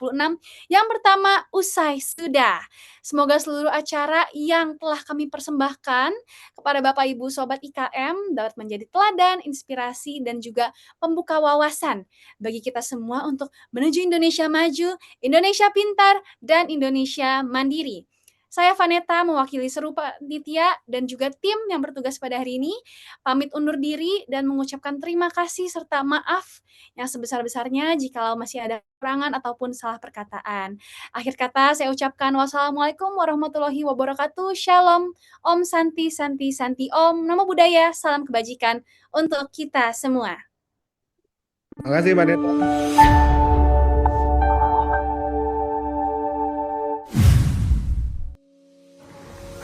yang pertama usai sudah. Semoga seluruh acara yang telah kami persembahkan kepada Bapak Ibu Sobat IKM dapat menjadi teladan, inspirasi, dan juga pembuka wawasan bagi kita semua untuk menuju Indonesia maju, Indonesia pintar, dan Indonesia mandiri. Saya Vanetta mewakili serupa panitia dan juga tim yang bertugas pada hari ini. Pamit undur diri dan mengucapkan terima kasih serta maaf yang sebesar-besarnya jikalau masih ada kekurangan ataupun salah perkataan. Akhir kata saya ucapkan wassalamualaikum warahmatullahi wabarakatuh. Shalom, Om Santi Santi Santi Om. Namo Buddhaya, salam kebajikan untuk kita semua. Terima kasih, Mbak Neta.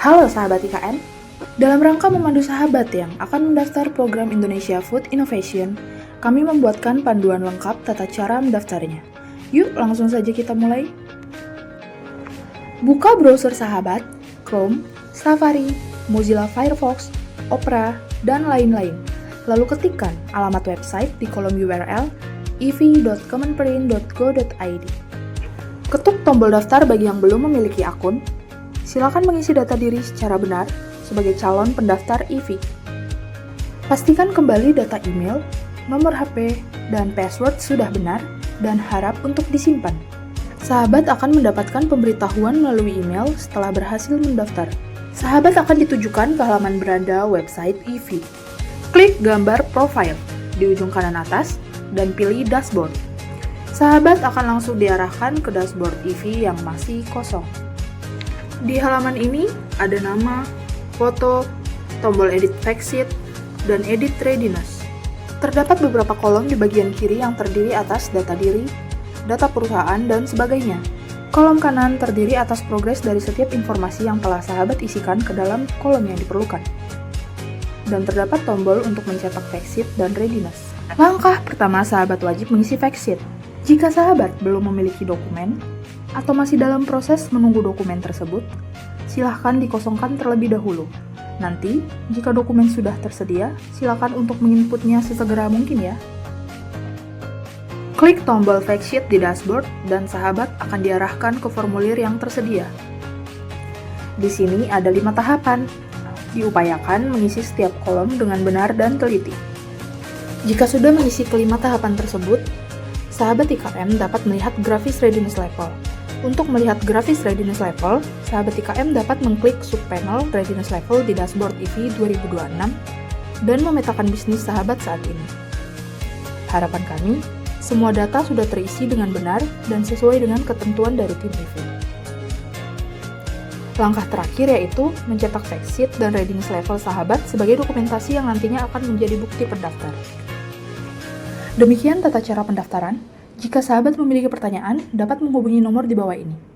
Halo sahabat IKM, dalam rangka memandu sahabat yang akan mendaftar program Indonesia Food Innovation, kami membuatkan panduan lengkap tata cara mendaftarnya. Yuk langsung saja kita mulai. Buka browser sahabat, Chrome, Safari, Mozilla Firefox, Opera, dan lain-lain. Lalu ketikkan alamat website di kolom URL ev.kemenperin.go.id. Ketuk tombol daftar bagi yang belum memiliki akun. Silakan mengisi data diri secara benar sebagai calon pendaftar EV. Pastikan kembali data email, nomor HP, dan password sudah benar dan harap untuk disimpan. Sahabat akan mendapatkan pemberitahuan melalui email setelah berhasil mendaftar. Sahabat akan ditujukan ke halaman beranda website EV. Klik gambar profile di ujung kanan atas dan pilih dashboard. Sahabat akan langsung diarahkan ke dashboard EV yang masih kosong. Di halaman ini ada nama, foto, tombol edit factsheet, dan edit readiness. Terdapat beberapa kolom di bagian kiri yang terdiri atas data diri, data perusahaan, dan sebagainya. Kolom kanan terdiri atas progres dari setiap informasi yang telah sahabat isikan ke dalam kolom yang diperlukan. Dan terdapat tombol untuk mencetak factsheet dan readiness. Langkah pertama, sahabat wajib mengisi factsheet. Jika sahabat belum memiliki dokumen, atau masih dalam proses menunggu dokumen tersebut, silahkan dikosongkan terlebih dahulu. Nanti, jika dokumen sudah tersedia, silakan untuk menginputnya sesegera mungkin ya. Klik tombol factsheet di dashboard dan sahabat akan diarahkan ke formulir yang tersedia. Di sini ada 5 tahapan. Diupayakan mengisi setiap kolom dengan benar dan teliti. Jika sudah mengisi kelima tahapan tersebut, sahabat IKM dapat melihat grafis readiness level. Untuk melihat grafis readiness level, sahabat IKM dapat mengklik subpanel readiness level di dashboard EV 2026 dan memetakan bisnis sahabat saat ini. Harapan kami, semua data sudah terisi dengan benar dan sesuai dengan ketentuan dari tim EV. Langkah terakhir yaitu mencetak factsheet dan readiness level sahabat sebagai dokumentasi yang nantinya akan menjadi bukti pendaftar. Demikian tata cara pendaftaran. Jika sahabat memiliki pertanyaan, dapat menghubungi nomor di bawah ini.